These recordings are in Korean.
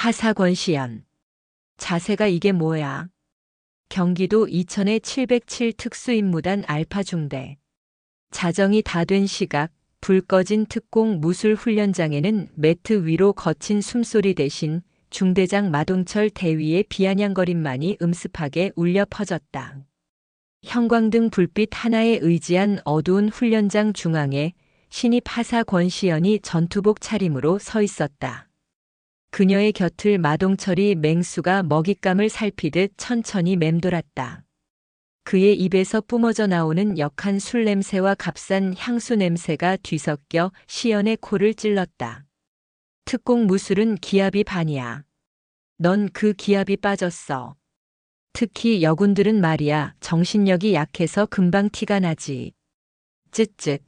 하사 권시연. 자세가 이게 뭐야? 경기도 이천의 707 특수임무단 알파 중대. 자정이 다 된 시각, 불 꺼진 특공 무술 훈련장에는 매트 위로 거친 숨소리 대신 중대장 마동철 대위의 비아냥거림만이 음습하게 울려 퍼졌다. 형광등 불빛 하나에 의지한 어두운 훈련장 중앙에 신입 하사 권시연이 전투복 차림으로 서 있었다. 그녀의 곁을 마동철이 맹수가 먹잇감을 살피듯 천천히 맴돌았다. 그의 입에서 뿜어져 나오는 역한 술 냄새와 값싼 향수 냄새가 뒤섞여 시연의 코를 찔렀다. 특공 무술은 기압이 반이야. 넌 그 기압이 빠졌어. 특히 여군들은 말이야, 정신력이 약해서 금방 티가 나지. 쯧쯧.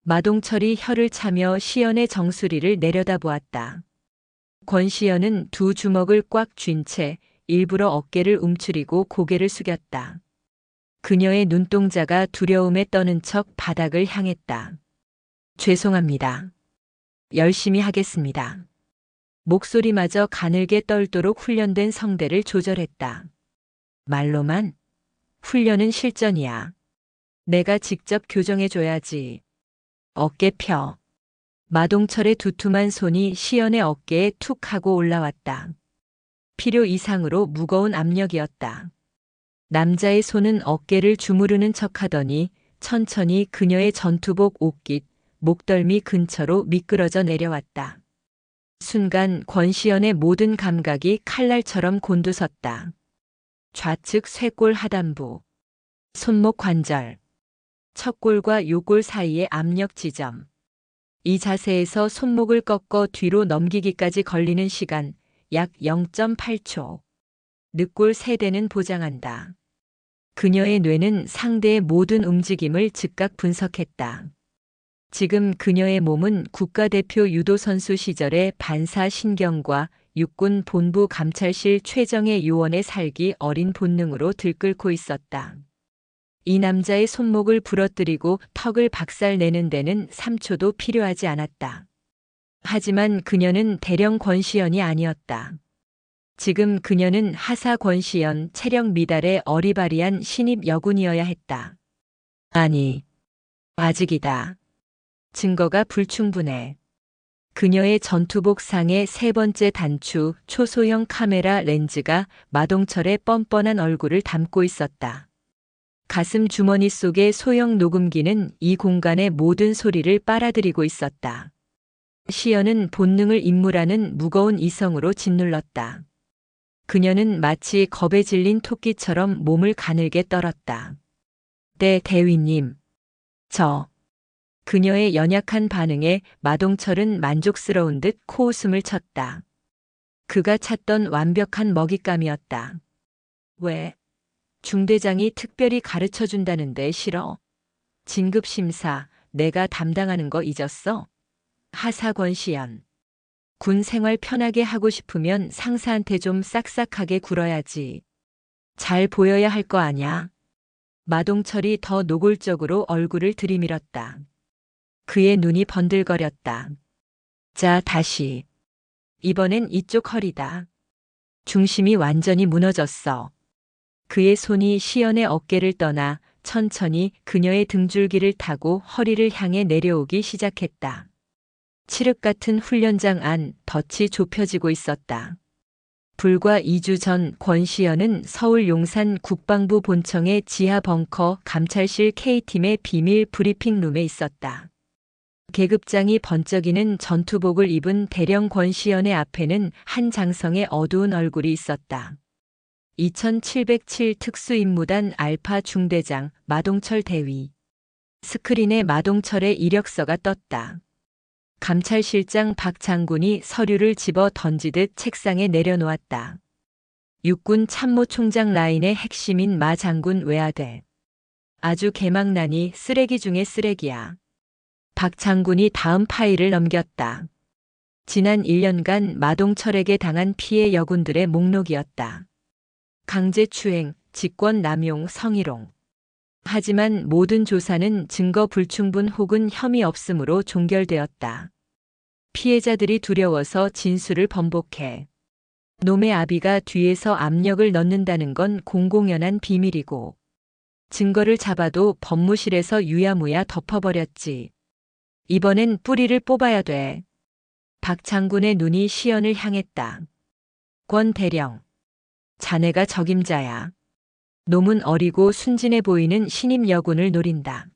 마동철이 혀를 차며 시연의 정수리를 내려다보았다. 권시연은 두 주먹을 꽉 쥔 채 일부러 어깨를 움츠리고 고개를 숙였다. 그녀의 눈동자가 두려움에 떠는 척 바닥을 향했다. 죄송합니다. 열심히 하겠습니다. 목소리마저 가늘게 떨도록 훈련된 성대를 조절했다. 말로만? 훈련은 실전이야. 내가 직접 교정해줘야지. 어깨 펴. 마동철의 두툼한 손이 시연의 어깨에 툭 하고 올라왔다. 필요 이상으로 무거운 압력이었다. 남자의 손은 어깨를 주무르는 척하더니 천천히 그녀의 전투복 옷깃, 목덜미 근처로 미끄러져 내려왔다. 순간 권시연의 모든 감각이 칼날처럼 곤두섰다. 좌측 쇄골 하단부, 손목 관절, 척골과 요골 사이의 압력 지점. 이 자세에서 손목을 꺾어 뒤로 넘기기까지 걸리는 시간 약 0.8초. 늑골 3대는 보장한다. 그녀의 뇌는 상대의 모든 움직임을 즉각 분석했다. 지금 그녀의 몸은 국가대표 유도선수 시절의 반사신경과 육군 본부 감찰실 최정예 요원의 살기 어린 본능으로 들끓고 있었다. 이 남자의 손목을 부러뜨리고 턱을 박살내는 데는 3초도 필요하지 않았다. 하지만 그녀는 대령 권시연이 아니었다. 지금 그녀는 하사 권시연 체력 미달의 어리바리한 신입 여군이어야 했다. 아니, 아직이다. 증거가 불충분해. 그녀의 전투복 상의 3번째 단추 초소형 카메라 렌즈가 마동철의 뻔뻔한 얼굴을 담고 있었다. 가슴 주머니 속의 소형 녹음기는 이 공간의 모든 소리를 빨아들이고 있었다. 시연은 본능을 임무라는 무거운 이성으로 짓눌렀다. 그녀는 마치 겁에 질린 토끼처럼 몸을 가늘게 떨었다. 네, 대위님. 그녀의 연약한 반응에 마동철은 만족스러운 듯 코웃음을 쳤다. 그가 찾던 완벽한 먹잇감이었다. 왜? 중대장이 특별히 가르쳐준다는데 싫어? 진급심사, 내가 담당하는 거 잊었어? 하사 권시연. 군 생활 편하게 하고 싶으면 상사한테 좀 싹싹하게 굴어야지. 잘 보여야 할 거 아냐? 마동철이 더 노골적으로 얼굴을 들이밀었다. 그의 눈이 번들거렸다. 자, 다시. 이번엔 이쪽 허리다. 중심이 완전히 무너졌어. 그의 손이 시연의 어깨를 떠나 천천히 그녀의 등줄기를 타고 허리를 향해 내려오기 시작했다. 칠흑 같은 훈련장 안 덫이 좁혀지고 있었다. 불과 2주 전 권시연은 서울 용산 국방부 본청의 지하 벙커 감찰실 K팀의 비밀 브리핑룸에 있었다. 계급장이 번쩍이는 전투복을 입은 대령 권시연의 앞에는 한 장성의 어두운 얼굴이 있었다. 2707 특수임무단 알파 중대장 마동철 대위. 스크린에 마동철의 이력서가 떴다. 감찰실장 박 장군이 서류를 집어 던지듯 책상에 내려놓았다. 육군 참모총장 라인의 핵심인 마 장군 외아들. 아주 개망나니 쓰레기 중에 쓰레기야. 박 장군이 다음 파일을 넘겼다. 지난 1년간 마동철에게 당한 피해 여군들의 목록이었다. 강제추행, 직권남용, 성희롱. 하지만 모든 조사는 증거 불충분 혹은 혐의 없음으로 종결되었다. 피해자들이 두려워서 진술을 번복해 놈의 아비가 뒤에서 압력을 넣는다는 건 공공연한 비밀이고 증거를 잡아도 법무실에서 유야무야 덮어버렸지. 이번엔 뿌리를 뽑아야 돼. 박 장군의 눈이 시연을 향했다. 권 대령. 자네가 적임자야. 놈은 어리고 순진해 보이는 신임 여군을 노린다.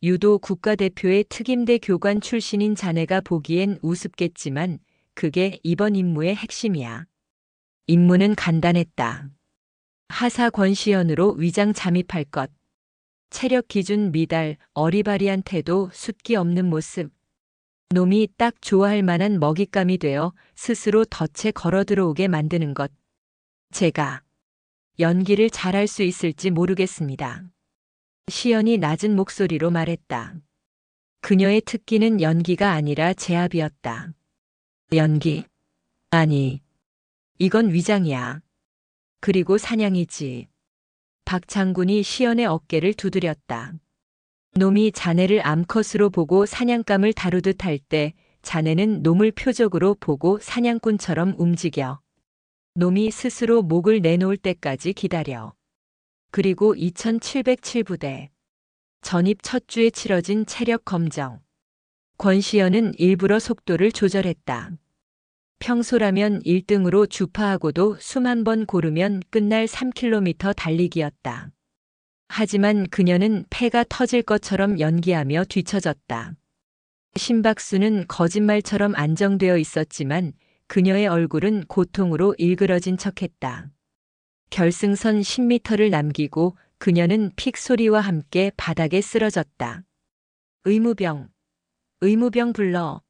유도 국가대표의 특임대 교관 출신인 자네가 보기엔 우습겠지만 그게 이번 임무의 핵심이야. 임무는 간단했다. 하사 권시연으로 위장 잠입할 것. 체력 기준 미달, 어리바리한 태도, 숫기 없는 모습. 놈이 딱 좋아할 만한 먹잇감이 되어 스스로 덫에 걸어 들어오게 만드는 것. 제가 연기를 잘할 수 있을지 모르겠습니다. 시연이 낮은 목소리로 말했다. 그녀의 특기는 연기가 아니라 제압이었다. 연기? 아니, 이건 위장이야. 그리고 사냥이지. 박 장군이 시연의 어깨를 두드렸다. 놈이 자네를 암컷으로 보고 사냥감을 다루듯 할 때 자네는 놈을 표적으로 보고 사냥꾼처럼 움직여. 놈이 스스로 목을 내놓을 때까지 기다려. 그리고 2707부대. 전입 첫 주에 치러진 체력 검정. 권시연은 일부러 속도를 조절했다. 평소라면 1등으로 주파하고도 수만 번 고르면 끝날 3km 달리기였다. 하지만 그녀는 폐가 터질 것처럼 연기하며 뒤처졌다. 심박수는 거짓말처럼 안정되어 있었지만 그녀의 얼굴은 고통으로 일그러진 척했다. 결승선 10m를 남기고 그녀는 픽 소리와 함께 바닥에 쓰러졌다. 의무병 불러.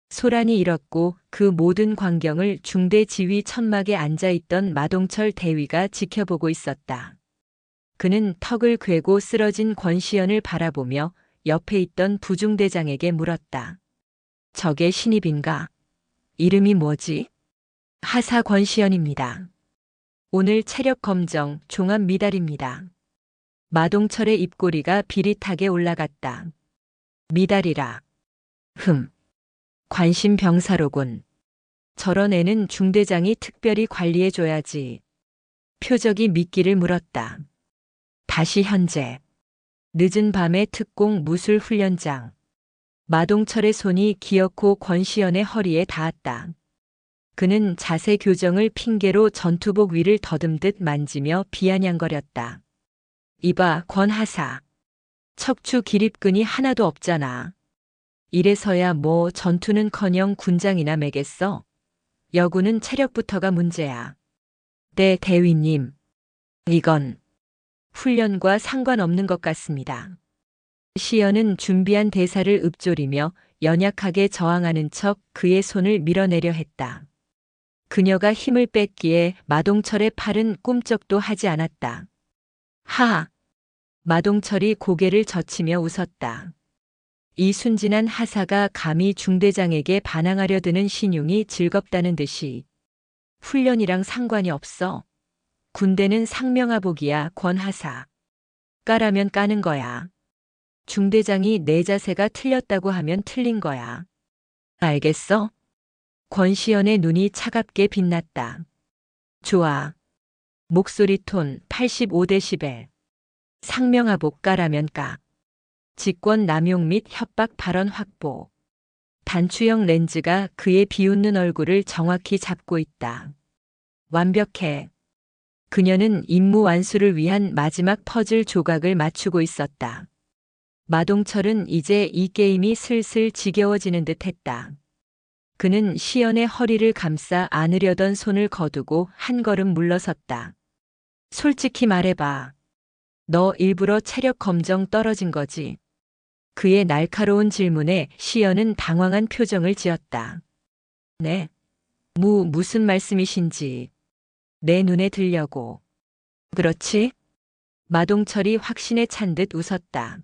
소란이 일었고 그 모든 광경을 중대 지휘 천막에 앉아있던 마동철 대위가 지켜보고 있었다. 그는 턱을 괴고 쓰러진 권시연을 바라보며 옆에 있던 부중대장에게 물었다. 저게 신입인가? 이름이 뭐지? 하사 권시연입니다. 오늘 체력 검정 종합 미달입니다. 마동철의 입꼬리가 비릿하게 올라갔다. 미달이라. 관심 병사로군. 저런 애는 중대장이 특별히 관리해줘야지. 표적이 미끼를 물었다. 다시 현재. 늦은 밤의 특공 무술 훈련장. 마동철의 손이 기어코 권시연의 허리에 닿았다. 그는 자세 교정을 핑계로 전투복 위를 더듬듯 만지며 비아냥거렸다. 이봐, 권하사. 척추 기립근이 하나도 없잖아. 이래서야 뭐 전투는커녕 군장이나 매겠어. 여군은 체력부터가 문제야. 네, 대위님. 이건 훈련과 상관없는 것 같습니다. 시연은 준비한 대사를 읊조리며 연약하게 저항하는 척 그의 손을 밀어내려 했다. 그녀가 힘을 뺐기에 마동철의 팔은 꿈쩍도 하지 않았다. 하! 마동철이 고개를 젖히며 웃었다. 이 순진한 하사가 감히 중대장에게 반항하려 드는 신용이 즐겁다는 듯이. 훈련이랑 상관이 없어. 군대는 상명하복이야, 권하사. 까라면 까는 거야. 중대장이 내 자세가 틀렸다고 하면 틀린 거야. 알겠어? 권시연의 눈이 차갑게 빛났다. 좋아. 목소리 톤 85데시벨. 상명하복 까라면 까. 직권 남용 및 협박 발언 확보. 단추형 렌즈가 그의 비웃는 얼굴을 정확히 잡고 있다. 완벽해. 그녀는 임무 완수를 위한 마지막 퍼즐 조각을 맞추고 있었다. 마동철은 이제 이 게임이 슬슬 지겨워지는 듯 했다. 그는 시연의 허리를 감싸 안으려던 손을 거두고 한 걸음 물러섰다. 솔직히 말해봐. 너 일부러 체력 검정 떨어진 거지? 그의 날카로운 질문에 시연은 당황한 표정을 지었다. 네. 무슨 말씀이신지. 내 눈에 들려고. 그렇지? 마동철이 확신에 찬 듯 웃었다.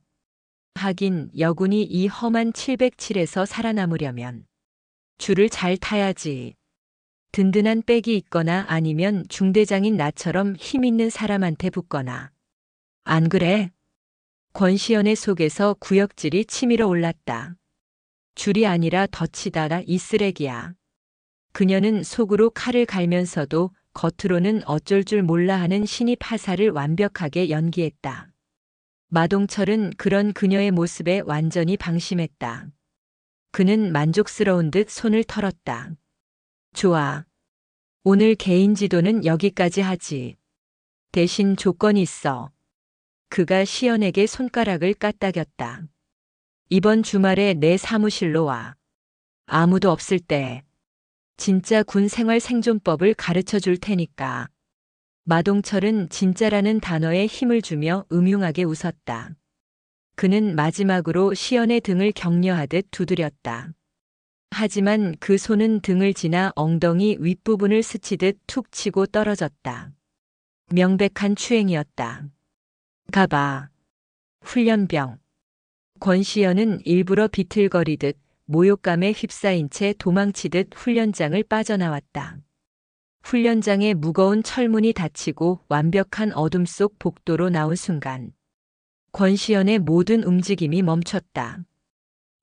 하긴 여군이 이 험한 707에서 살아남으려면 줄을 잘 타야지. 든든한 백이 있거나 아니면 중대장인 나처럼 힘 있는 사람한테 붙거나. 안 그래? 권시연의 속에서 구역질이 치밀어 올랐다. 줄이 아니라 덫이다, 이 쓰레기야. 그녀는 속으로 칼을 갈면서도 겉으로는 어쩔 줄 몰라 하는 신입 하사를 완벽하게 연기했다. 마동철은 그런 그녀의 모습에 완전히 방심했다. 그는 만족스러운 듯 손을 털었다. 좋아. 오늘 개인 지도는 여기까지 하지. 대신 조건이 있어. 그가 시연에게 손가락을 까딱였다. 이번 주말에 내 사무실로 와. 아무도 없을 때. 진짜 군 생활 생존법을 가르쳐 줄 테니까. 마동철은 진짜라는 단어에 힘을 주며 음흉하게 웃었다. 그는 마지막으로 시연의 등을 격려하듯 두드렸다. 하지만 그 손은 등을 지나 엉덩이 윗부분을 스치듯 툭 치고 떨어졌다. 명백한 추행이었다. 가봐. 훈련병. 권시연은 일부러 비틀거리듯 모욕감에 휩싸인 채 도망치듯 훈련장을 빠져나왔다. 훈련장의 무거운 철문이 닫히고 완벽한 어둠 속 복도로 나온 순간 권시연의 모든 움직임이 멈췄다.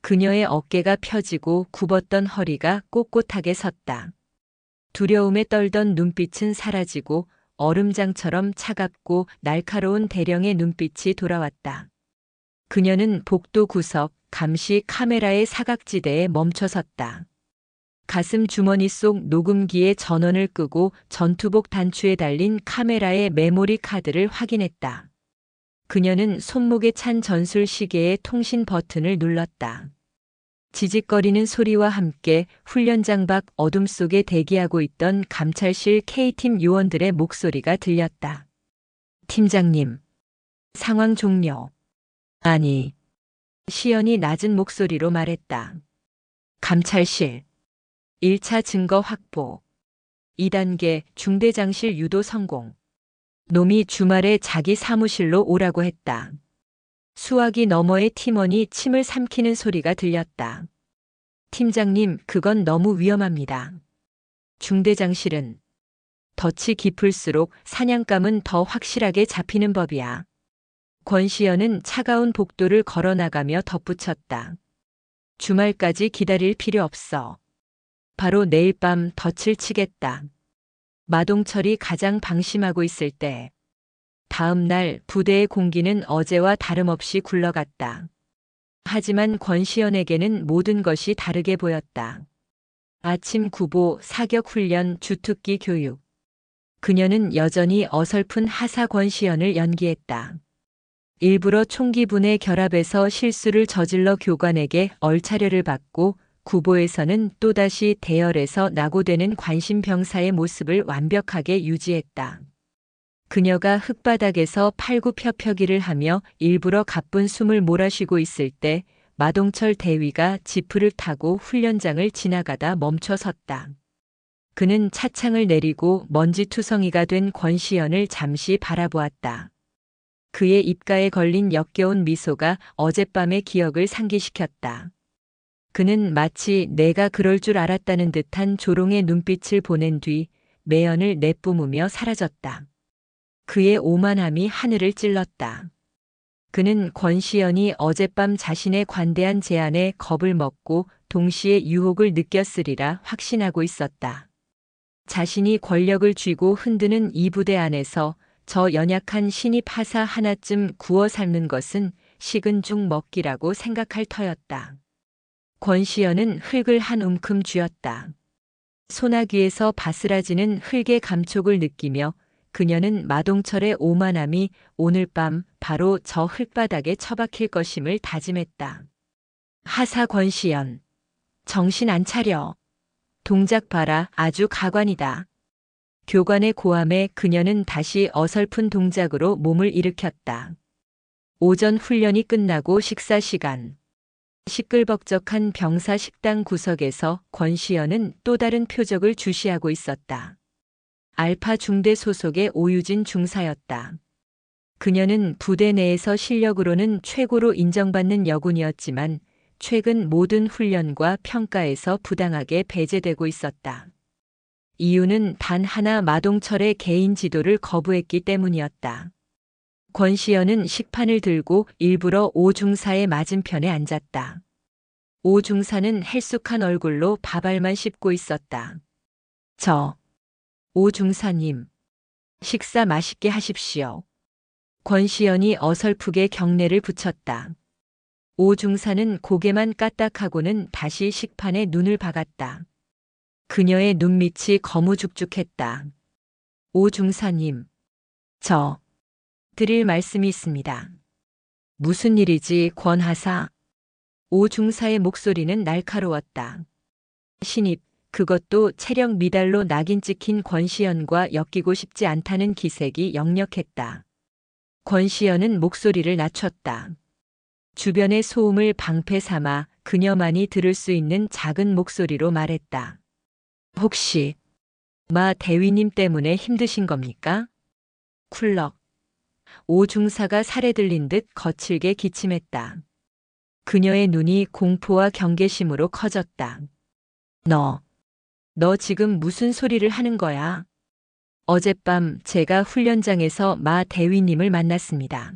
그녀의 어깨가 펴지고 굽었던 허리가 꼿꼿하게 섰다. 두려움에 떨던 눈빛은 사라지고 얼음장처럼 차갑고 날카로운 대령의 눈빛이 돌아왔다. 그녀는 복도 구석, 감시 카메라의 사각지대에 멈춰섰다. 가슴 주머니 속 녹음기에 전원을 끄고 전투복 단추에 달린 카메라의 메모리 카드를 확인했다. 그녀는 손목에 찬 전술 시계의 통신 버튼을 눌렀다. 지직거리는 소리와 함께 훈련장 밖 어둠 속에 대기하고 있던 감찰실 K팀 요원들의 목소리가 들렸다. 팀장님, 상황 종료. 아니, 시연이 낮은 목소리로 말했다. 감찰실. 1차 증거 확보. 2단계 중대장실 유도 성공. 놈이 주말에 자기 사무실로 오라고 했다. 수화기 너머의 팀원이 침을 삼키는 소리가 들렸다. 팀장님, 그건 너무 위험합니다. 중대장실은 덫이 깊을수록 사냥감은 더 확실하게 잡히는 법이야. 권시연은 차가운 복도를 걸어나가며 덧붙였다. 주말까지 기다릴 필요 없어. 바로 내일 밤 덫을 치겠다. 마동철이 가장 방심하고 있을 때 다음 날 부대의 공기는 어제와 다름없이 굴러갔다. 하지만 권시연에게는 모든 것이 다르게 보였다. 아침 구보, 사격 훈련, 주특기 교육. 그녀는 여전히 어설픈 하사 권시연을 연기했다. 일부러 총기분의 결합에서 실수를 저질러 교관에게 얼차려를 받고 구보에서는 또다시 대열에서 낙오되는 관심병사의 모습을 완벽하게 유지했다. 그녀가 흙바닥에서 팔굽혀펴기를 하며 일부러 가쁜 숨을 몰아쉬고 있을 때 마동철 대위가 지프를 타고 훈련장을 지나가다 멈춰 섰다. 그는 차창을 내리고 먼지투성이가 된 권시연을 잠시 바라보았다. 그의 입가에 걸린 역겨운 미소가 어젯밤의 기억을 상기시켰다. 그는 마치 내가 그럴 줄 알았다는 듯한 조롱의 눈빛을 보낸 뒤 매연을 내뿜으며 사라졌다. 그의 오만함이 하늘을 찔렀다. 그는 권시연이 어젯밤 자신의 관대한 제안에 겁을 먹고 동시에 유혹을 느꼈으리라 확신하고 있었다. 자신이 권력을 쥐고 흔드는 이 부대 안에서 저 연약한 신입 하사 하나쯤 구워 삶는 것은 식은 죽 먹기라고 생각할 터였다. 권시연은 흙을 한 움큼 쥐었다. 소나기에서 바스라지는 흙의 감촉을 느끼며 그녀는 마동철의 오만함이 오늘 밤 바로 저 흙바닥에 처박힐 것임을 다짐했다. 하사 권시연, 정신 안 차려. 동작 봐라, 아주 가관이다. 교관의 고함에 그녀는 다시 어설픈 동작으로 몸을 일으켰다. 오전 훈련이 끝나고 식사 시간. 시끌벅적한 병사 식당 구석에서 권시연은 또 다른 표적을 주시하고 있었다. 알파 중대 소속의 오유진 중사였다. 그녀는 부대 내에서 실력으로는 최고로 인정받는 여군이었지만 최근 모든 훈련과 평가에서 부당하게 배제되고 있었다. 이유는 단 하나, 마동철의 개인 지도를 거부했기 때문이었다. 권시연은 식판을 들고 일부러 오중사의 맞은편에 앉았다. 오중사는 헬쑥한 얼굴로 밥알만 씹고 있었다. 오 중사님, 식사 맛있게 하십시오. 권시연이 어설프게 경례를 붙였다. 오 중사는 고개만 까딱하고는 다시 식판에 눈을 박았다. 그녀의 눈밑이 거무죽죽했다. 오 중사님, 드릴 말씀이 있습니다. 무슨 일이지, 권하사? 오 중사의 목소리는 날카로웠다. 신입, 그것도 체력 미달로 낙인 찍힌 권시연과 엮이고 싶지 않다는 기색이 역력했다. 권시연은 목소리를 낮췄다. 주변의 소음을 방패 삼아 그녀만이 들을 수 있는 작은 목소리로 말했다. 혹시 마 대위님 때문에 힘드신 겁니까? 쿨럭. 오 중사가 살에 들린 듯 거칠게 기침했다. 그녀의 눈이 공포와 경계심으로 커졌다. 너 지금 무슨 소리를 하는 거야? 어젯밤 제가 훈련장에서 마 대위님을 만났습니다.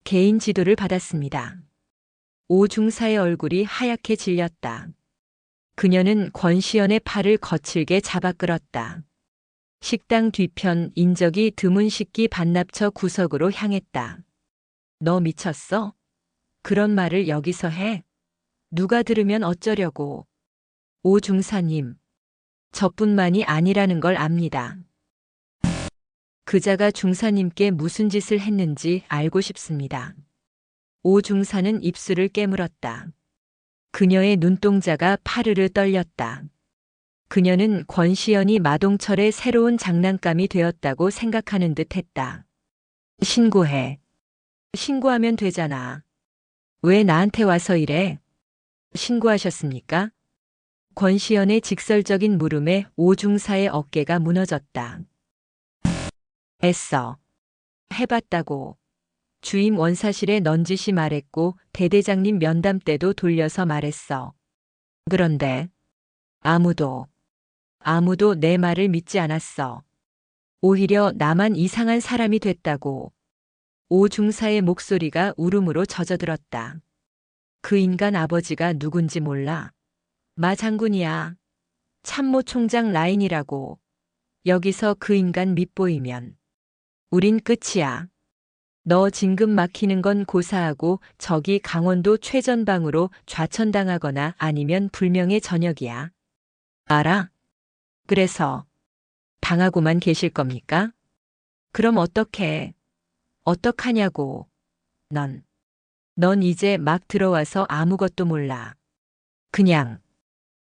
개인 지도를 받았습니다. 오 중사의 얼굴이 하얗게 질렸다. 그녀는 권시연의 팔을 거칠게 잡아 끌었다. 식당 뒤편 인적이 드문 식기 반납처 구석으로 향했다. 너 미쳤어? 그런 말을 여기서 해? 누가 들으면 어쩌려고? 오 중사님, 저뿐만이 아니라는 걸 압니다. 그자가 중사님께 무슨 짓을 했는지 알고 싶습니다. 오 중사는 입술을 깨물었다. 그녀의 눈동자가 파르르 떨렸다. 그녀는 권시연이 마동철의 새로운 장난감이 되었다고 생각하는 듯 했다. 신고해. 신고하면 되잖아. 왜 나한테 와서 이래? 신고하셨습니까? 권시연의 직설적인 물음에 오 중사의 어깨가 무너졌다. 애써. 해봤다고. 주임 원사실에 넌지시 말했고 대대장님 면담 때도 돌려서 말했어. 그런데 아무도 내 말을 믿지 않았어. 오히려 나만 이상한 사람이 됐다고. 오 중사의 목소리가 울음으로 젖어들었다. 그 인간 아버지가 누군지 몰라. 마 장군이야. 참모 총장 라인이라고. 여기서 그 인간 밑보이면 우린 끝이야. 너 진급 막히는 건 고사하고 저기 강원도 최전방으로 좌천당하거나 아니면 불명예 전역이야. 알아? 그래서 당하고만 계실 겁니까? 그럼 어떡하냐고. 넌 이제 막 들어와서 아무것도 몰라.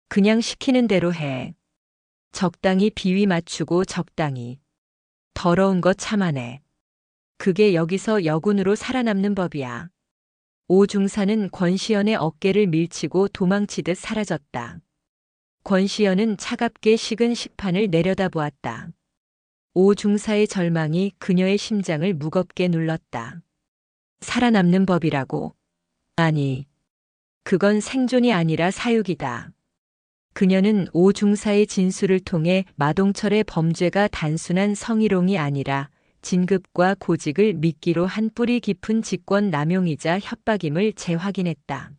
그냥 시키는 대로 해. 적당히 비위 맞추고 적당히. 더러운 거 참아내. 그게 여기서 여군으로 살아남는 법이야. 오 중사는 권시연의 어깨를 밀치고 도망치듯 사라졌다. 권시연은 차갑게 식은 식판을 내려다보았다. 오 중사의 절망이 그녀의 심장을 무겁게 눌렀다. 살아남는 법이라고. 아니, 그건 생존이 아니라 사육이다. 그녀는 오 중사의 진술을 통해 마동철의 범죄가 단순한 성희롱이 아니라 진급과 고직을 미끼로 한 뿌리 깊은 직권 남용이자 협박임을 재확인했다.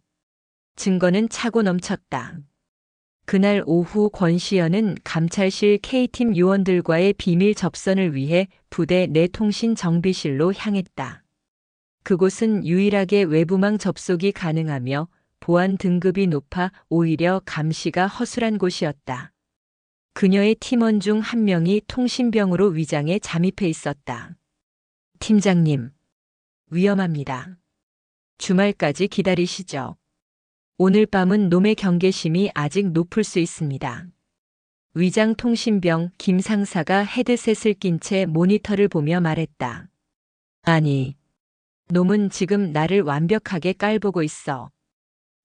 증거는 차고 넘쳤다. 그날 오후 권시연은 감찰실 K팀 요원들과의 비밀 접선을 위해 부대 내 통신 정비실로 향했다. 그곳은 유일하게 외부망 접속이 가능하며 보안 등급이 높아 오히려 감시가 허술한 곳이었다. 그녀의 팀원 중 한 명이 통신병으로 위장해 잠입해 있었다. 팀장님, 위험합니다. 주말까지 기다리시죠. 오늘 밤은 놈의 경계심이 아직 높을 수 있습니다. 위장 통신병 김 상사가 헤드셋을 낀 채 모니터를 보며 말했다. 아니, 놈은 지금 나를 완벽하게 깔보고 있어.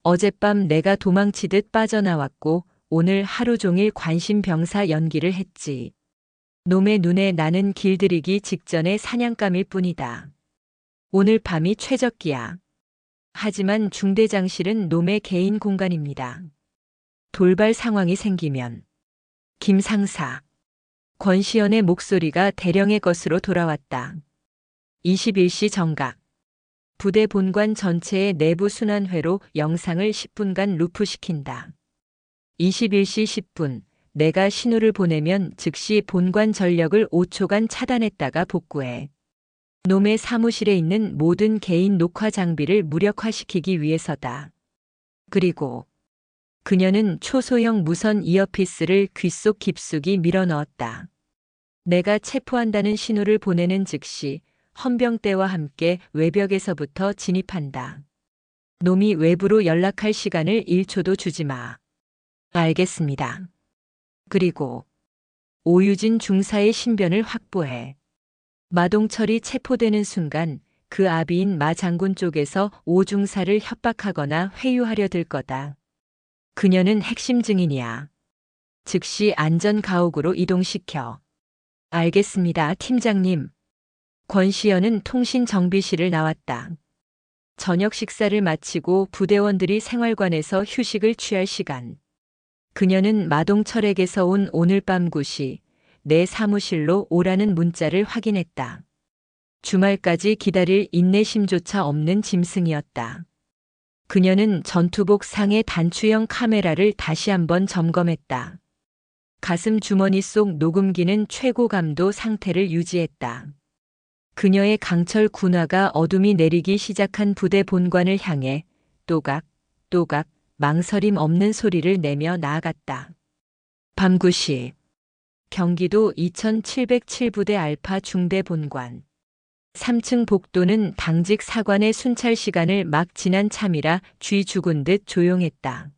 어젯밤 내가 도망치듯 빠져나왔고 오늘 하루 종일 관심병사 연기를 했지. 놈의 눈에 나는 길들이기 직전의 사냥감일 뿐이다. 오늘 밤이 최적기야. 하지만 중대장실은 놈의 개인 공간입니다. 돌발 상황이 생기면 김 상사. 권시연의 목소리가 대령의 것으로 돌아왔다. 21시 정각. 부대 본관 전체의 내부 순환회로 영상을 10분간 루프시킨다. 21시 10분 내가 신호를 보내면 즉시 본관 전력을 5초간 차단했다가 복구해. 놈의 사무실에 있는 모든 개인 녹화 장비를 무력화시키기 위해서다. 그리고 그녀는 초소형 무선 이어피스를 귀 속 깊숙이 밀어넣었다. 내가 체포한다는 신호를 보내는 즉시 헌병대와 함께 외벽에서부터 진입한다. 놈이 외부로 연락할 시간을 1초도 주지 마. 알겠습니다. 그리고 오유진 중사의 신변을 확보해. 마동철이 체포되는 순간 그 아비인 마 장군 쪽에서 오 중사를 협박하거나 회유하려 들 거다. 그녀는 핵심 증인이야. 즉시 안전가옥으로 이동시켜. 알겠습니다, 팀장님. 권시연은 통신정비실을 나왔다. 저녁 식사를 마치고 부대원들이 생활관에서 휴식을 취할 시간. 그녀는 마동철에게서 온 오늘 밤 9시 내 사무실로 오라는 문자를 확인했다. 주말까지 기다릴 인내심조차 없는 짐승이었다. 그녀는 전투복 상의 단추형 카메라를 다시 한번 점검했다. 가슴 주머니 속 녹음기는 최고 감도 상태를 유지했다. 그녀의 강철 군화가 어둠이 내리기 시작한 부대 본관을 향해 또각또각 망설임 없는 소리를 내며 나아갔다. 밤 9시 경기도 2707부대 알파 중대 본관. 3층 복도는 당직 사관의 순찰 시간을 막 지난 참이라 쥐 죽은 듯 조용했다.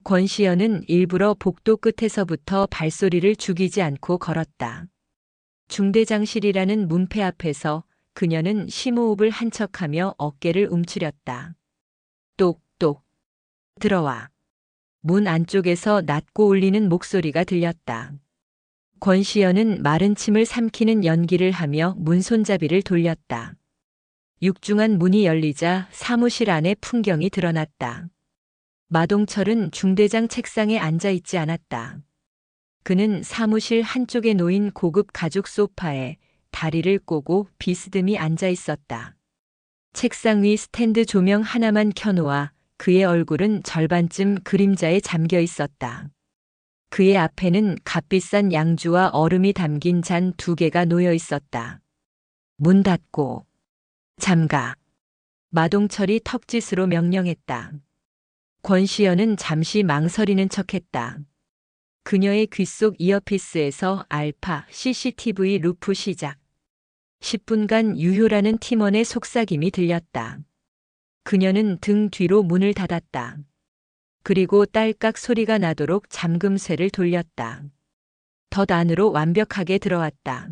권시연은 일부러 복도 끝에서부터 발소리를 죽이지 않고 걸었다. 중대장실이라는 문패 앞에서 그녀는 심호흡을 한 척하며 어깨를 움츠렸다. 똑똑. 들어와. 문 안쪽에서 낮고 울리는 목소리가 들렸다. 권시연은 마른 침을 삼키는 연기를 하며 문 손잡이를 돌렸다. 육중한 문이 열리자 사무실 안의 풍경이 드러났다. 마동철은 중대장 책상에 앉아 있지 않았다. 그는 사무실 한쪽에 놓인 고급 가죽 소파에 다리를 꼬고 비스듬히 앉아 있었다. 책상 위 스탠드 조명 하나만 켜놓아 그의 얼굴은 절반쯤 그림자에 잠겨 있었다. 그의 앞에는 값비싼 양주와 얼음이 담긴 잔 2개가 놓여 있었다. 문 닫고 잠가. 마동철이 턱짓으로 명령했다. 권시연은 잠시 망설이는 척했다. 그녀의 귀 속 이어피스에서 알파 CCTV 루프 시작. 10분간 유효라는 팀원의 속삭임이 들렸다. 그녀는 등 뒤로 문을 닫았다. 그리고 딸깍 소리가 나도록 잠금쇠를 돌렸다. 덧 안으로 완벽하게 들어왔다.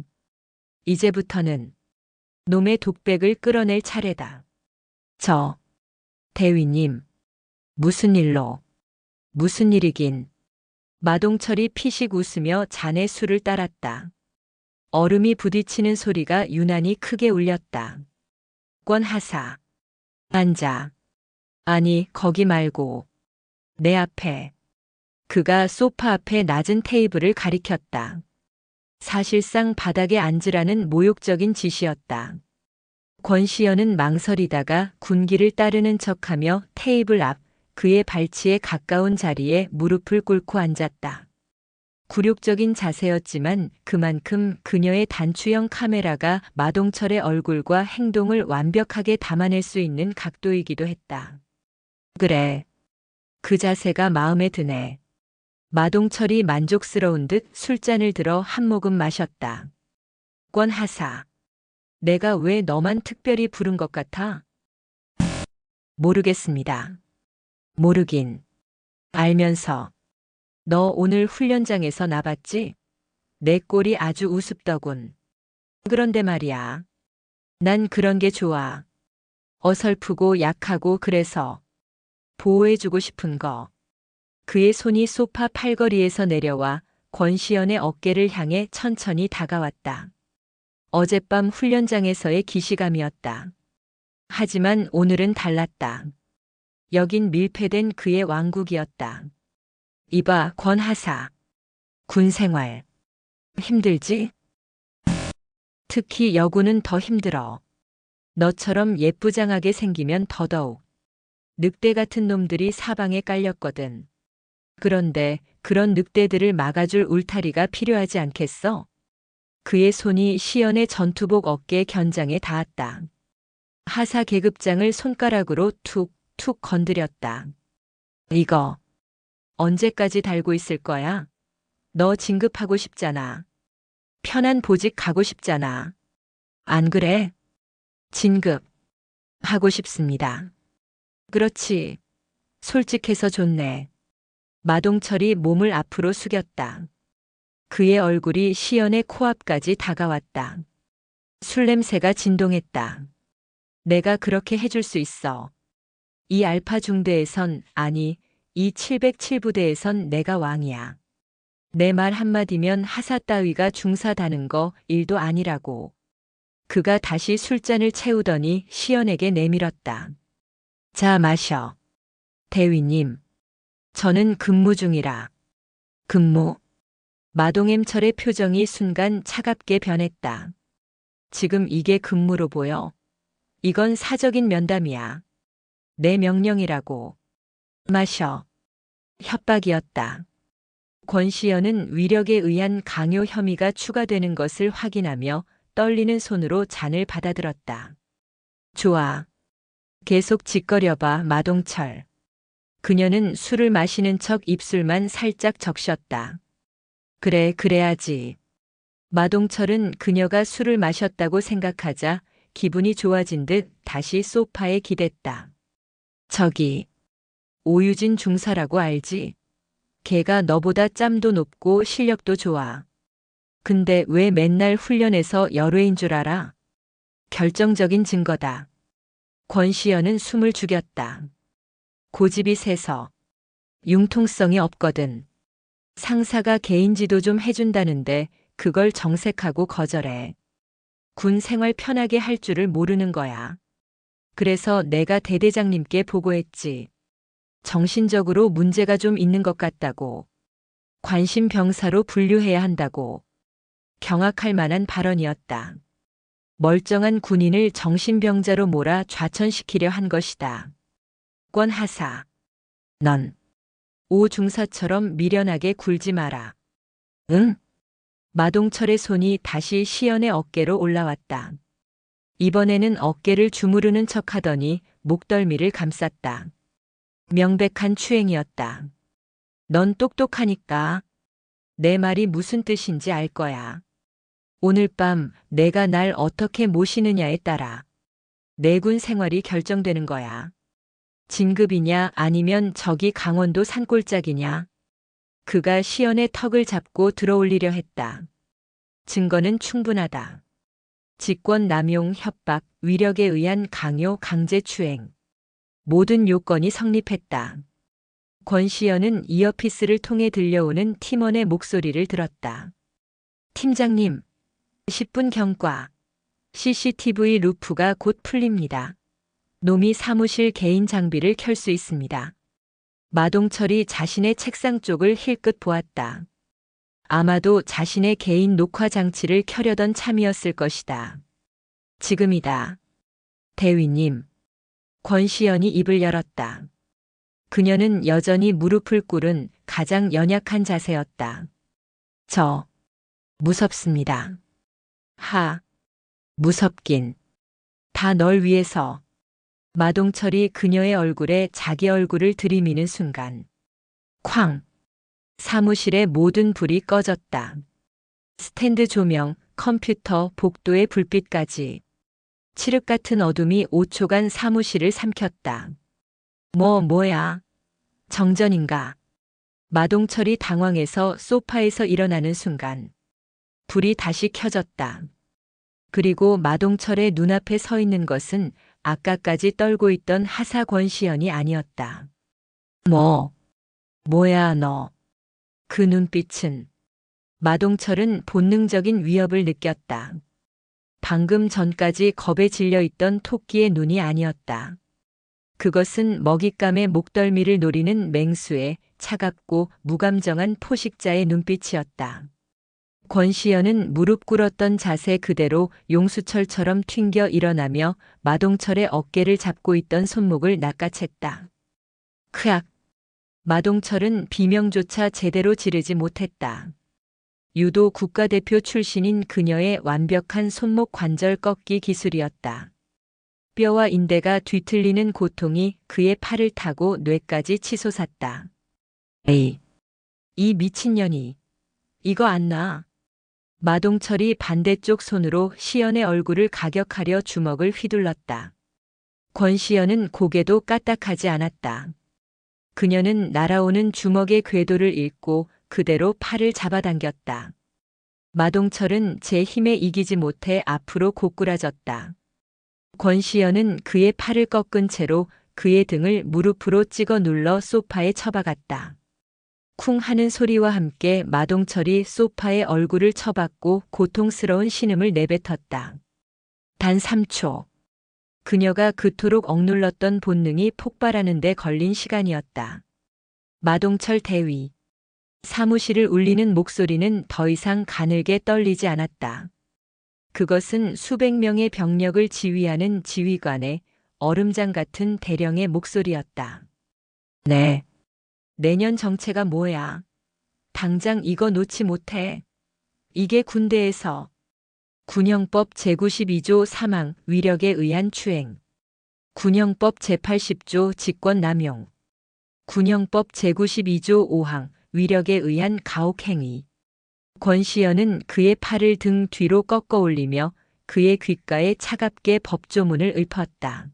이제부터는 놈의 독백을 끌어낼 차례다. 대위님. 무슨 일로? 무슨 일이긴. 마동철이 피식 웃으며 잔에 술을 따랐다. 얼음이 부딪히는 소리가 유난히 크게 울렸다. 권하사. 앉아. 아니, 거기 말고. 내 앞에. 그가 소파 앞에 낮은 테이블을 가리켰다. 사실상 바닥에 앉으라는 모욕적인 지시였다. 권시연은 망설이다가 군기를 따르는 척하며 테이블 앞 그의 발치에 가까운 자리에 무릎을 꿇고 앉았다. 굴욕적인 자세였지만 그만큼 그녀의 단추형 카메라가 마동철의 얼굴과 행동을 완벽하게 담아낼 수 있는 각도이기도 했다. 그래. 그 자세가 마음에 드네. 마동철이 만족스러운 듯 술잔을 들어 한 모금 마셨다. 권하사. 내가 왜 너만 특별히 부른 것 같아? 모르겠습니다. 모르긴. 알면서. 너 오늘 훈련장에서 나봤지? 내 꼴이 아주 우습더군. 그런데 말이야. 난 그런 게 좋아. 어설프고 약하고 그래서. 보호해주고 싶은 거. 그의 손이 소파 팔걸이에서 내려와 권시연의 어깨를 향해 천천히 다가왔다. 어젯밤 훈련장에서의 기시감이었다. 하지만 오늘은 달랐다. 여긴 밀폐된 그의 왕국이었다. 이봐, 권하사. 군생활. 힘들지? 특히 여군은 더 힘들어. 너처럼 예쁘장하게 생기면 더더욱. 늑대 같은 놈들이 사방에 깔렸거든. 그런데 그런 늑대들을 막아줄 울타리가 필요하지 않겠어? 그의 손이 시연의 전투복 어깨 견장에 닿았다. 하사 계급장을 손가락으로 툭툭 건드렸다. 이거 언제까지 달고 있을 거야? 너 진급하고 싶잖아. 편한 보직 가고 싶잖아. 안 그래? 진급 하고 싶습니다. 그렇지. 솔직해서 좋네. 마동철이 몸을 앞으로 숙였다. 그의 얼굴이 시연의 코앞까지 다가왔다. 술 냄새가 진동했다. 내가 그렇게 해줄 수 있어. 이 알파 중대에선, 아니, 이 707부대에선 내가 왕이야. 내 말 한마디면 하사 따위가 중사다는 거 일도 아니라고. 그가 다시 술잔을 채우더니 시연에게 내밀었다. 자, 마셔. 대위님, 저는 근무 중이라. 근무? 마동엠철의 표정이 순간 차갑게 변했다. 지금 이게 근무로 보여? 이건 사적인 면담이야. 내 명령이라고. 마셔. 협박이었다. 권시연은 위력에 의한 강요 혐의가 추가되는 것을 확인하며 떨리는 손으로 잔을 받아들었다. 좋아. 계속 짓거려봐, 마동철. 그녀는 술을 마시는 척 입술만 살짝 적셨다. 그래, 그래야지. 마동철은 그녀가 술을 마셨다고 생각하자 기분이 좋아진 듯 다시 소파에 기댔다. 저기, 오유진 중사라고 알지? 걔가 너보다 짬도 높고 실력도 좋아. 근데 왜 맨날 훈련에서 열외인 줄 알아? 결정적인 증거다. 권시연은 숨을 죽였다. 고집이 세서. 융통성이 없거든. 상사가 개인 지도 좀 해준다는데 그걸 정색하고 거절해. 군 생활 편하게 할 줄을 모르는 거야. 그래서 내가 대대장님께 보고했지. 정신적으로 문제가 좀 있는 것 같다고. 관심 병사로 분류해야 한다고. 경악할 만한 발언이었다. 멀쩡한 군인을 정신병자로 몰아 좌천시키려 한 것이다. 권하사. 넌 오중사처럼 미련하게 굴지 마라. 응? 마동철의 손이 다시 시연의 어깨로 올라왔다. 이번에는 어깨를 주무르는 척하더니 목덜미를 감쌌다. 명백한 추행이었다. 넌 똑똑하니까 내 말이 무슨 뜻인지 알 거야. 오늘 밤 내가 날 어떻게 모시느냐에 따라 내군 생활이 결정되는 거야. 진급이냐 아니면 저기 강원도 산골짜기냐. 그가 시연의 턱을 잡고 들어올리려 했다. 증거는 충분하다. 직권 남용, 협박, 위력에 의한 강요, 강제추행. 모든 요건이 성립했다. 권시연은 이어피스를 통해 들려오는 팀원의 목소리를 들었다. 팀장님, 10분 경과. CCTV 루프가 곧 풀립니다. 놈이 사무실 개인 장비를 켤 수 있습니다. 마동철이 자신의 책상 쪽을 힐끗 보았다. 아마도 자신의 개인 녹화 장치를 켜려던 참이었을 것이다. 지금이다. 대위님. 권시연이 입을 열었다. 그녀는 여전히 무릎을 꿇은 가장 연약한 자세였다. 저, 무섭습니다. 무섭긴. 다 널 위해서. 마동철이 그녀의 얼굴에 자기 얼굴을 들이미는 순간. 쾅! 사무실의 모든 불이 꺼졌다. 스탠드 조명, 컴퓨터, 복도의 불빛까지. 칠흑 같은 어둠이 5초간 사무실을 삼켰다. 뭐야? 정전인가? 마동철이 당황해서 소파에서 일어나는 순간. 불이 다시 켜졌다. 그리고 마동철의 눈앞에 서 있는 것은 아까까지 떨고 있던 하사 권시연이 아니었다. 뭐야 너. 그 눈빛은. 마동철은 본능적인 위협을 느꼈다. 방금 전까지 겁에 질려 있던 토끼의 눈이 아니었다. 그것은 먹잇감의 목덜미를 노리는 맹수의 차갑고 무감정한 포식자의 눈빛이었다. 권시연은 무릎 꿇었던 자세 그대로 용수철처럼 튕겨 일어나며 마동철의 어깨를 잡고 있던 손목을 낚아챘다. 크악! 마동철은 비명조차 제대로 지르지 못했다. 유도 국가대표 출신인 그녀의 완벽한 손목 관절 꺾기 기술이었다. 뼈와 인대가 뒤틀리는 고통이 그의 팔을 타고 뇌까지 치솟았다. 에이, 이 미친년이. 이거 안 나. 마동철이 반대쪽 손으로 시연의 얼굴을 가격하려 주먹을 휘둘렀다. 권시연은 고개도 까딱하지 않았다. 그녀는 날아오는 주먹의 궤도를 읽고 그대로 팔을 잡아당겼다. 마동철은 제 힘에 이기지 못해 앞으로 고꾸라졌다. 권시연은 그의 팔을 꺾은 채로 그의 등을 무릎으로 찍어 눌러 소파에 처박았다. 쿵 하는 소리와 함께 마동철이 소파에 얼굴을 처박고 고통스러운 신음을 내뱉었다. 단 3초. 그녀가 그토록 억눌렀던 본능이 폭발하는 데 걸린 시간이었다. 마동철 대위. 사무실을 울리는 목소리는 더 이상 가늘게 떨리지 않았다. 그것은 수백 명의 병력을 지휘하는 지휘관의 얼음장 같은 대령의 목소리였다. 네. 내년 정체가 뭐야? 당장 이거 놓지 못해. 이게 군대에서 군형법 제92조 사망, 위력에 의한 추행. 군형법 제80조 직권남용. 군형법 제92조 5항, 위력에 의한 가혹행위. 권시연은 그의 팔을 등 뒤로 꺾어 올리며 그의 귓가에 차갑게 법조문을 읊었다.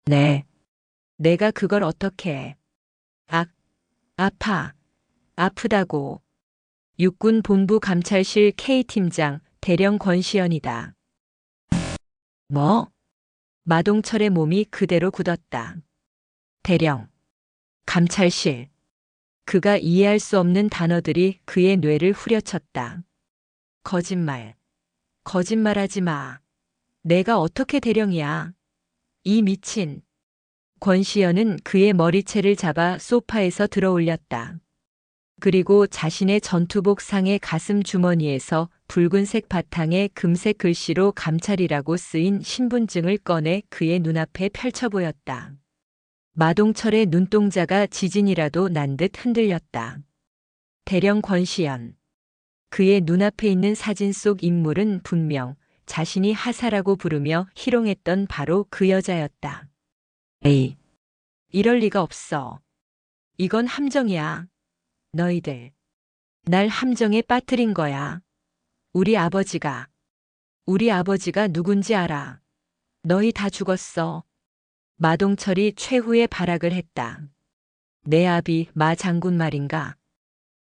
네. 내가 그걸 어떻게 해. 아파. 아프다고. 육군본부 감찰실 K팀장 대령 권시연이다. 뭐? 마동철의 몸이 그대로 굳었다. 대령. 감찰실. 그가 이해할 수 없는 단어들이 그의 뇌를 후려쳤다. 거짓말. 거짓말하지 마. 내가 어떻게 대령이야. 이 미친. 권시연은 그의 머리채를 잡아 소파에서 들어 올렸다. 그리고 자신의 전투복 상의 가슴 주머니에서 붉은색 바탕에 금색 글씨로 감찰이라고 쓰인 신분증을 꺼내 그의 눈앞에 펼쳐 보였다. 마동철의 눈동자가 지진이라도 난 듯 흔들렸다. 대령 권시연. 그의 눈앞에 있는 사진 속 인물은 분명 자신이 하사라고 부르며 희롱했던 바로 그 여자였다. 에이, 이럴 리가 없어. 이건 함정이야. 너희들. 날 함정에 빠뜨린 거야. 우리 아버지가 누군지 알아. 너희 다 죽었어. 마동철이 최후의 발악을 했다. 내 아비 마 장군 말인가.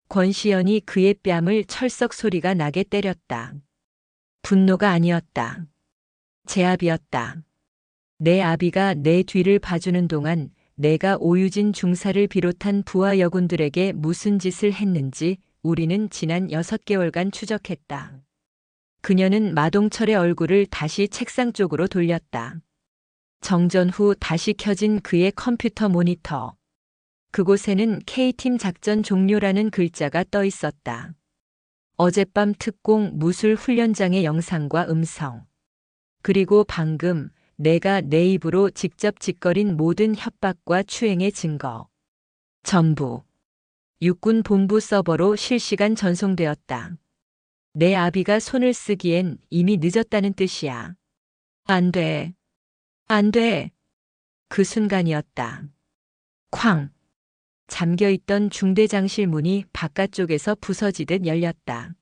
권시연이 그의 뺨을 철썩 소리가 나게 때렸다. 분노가 아니었다. 제압이었다. 내 아비가 내 뒤를 봐주는 동안 내가 오유진 중사를 비롯한 부하 여군들에게 무슨 짓을 했는지 우리는 지난 6개월간 추적했다. 그녀는 마동철의 얼굴을 다시 책상 쪽으로 돌렸다. 정전 후 다시 켜진 그의 컴퓨터 모니터. 그곳에는 K팀 작전 종료라는 글자가 떠 있었다. 어젯밤 특공 무술 훈련장의 영상과 음성. 그리고 방금 내가 내 입으로 직접 짓거린 모든 협박과 추행의 증거. 전부 육군 본부 서버로 실시간 전송되었다. 내 아비가 손을 쓰기엔 이미 늦었다는 뜻이야. 안 돼. 안 돼. 그 순간이었다. 쾅. 잠겨있던 중대장실 문이 바깥쪽에서 부서지듯 열렸다.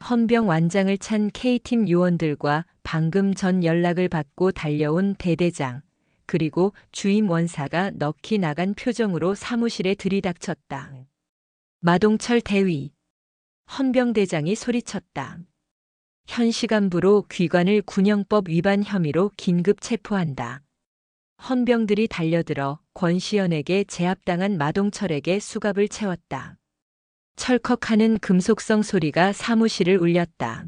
헌병 완장을 찬 K팀 요원들과 방금 전 연락을 받고 달려온 대대장, 그리고 주임 원사가 넋이 나간 표정으로 사무실에 들이닥쳤다. 마동철 대위. 헌병대장이 소리쳤다. 현 시간부로 귀관을 군형법 위반 혐의로 긴급 체포한다. 헌병들이 달려들어 권시연에게 제압당한 마동철에게 수갑을 채웠다. 철컥하는 금속성 소리가 사무실을 울렸다.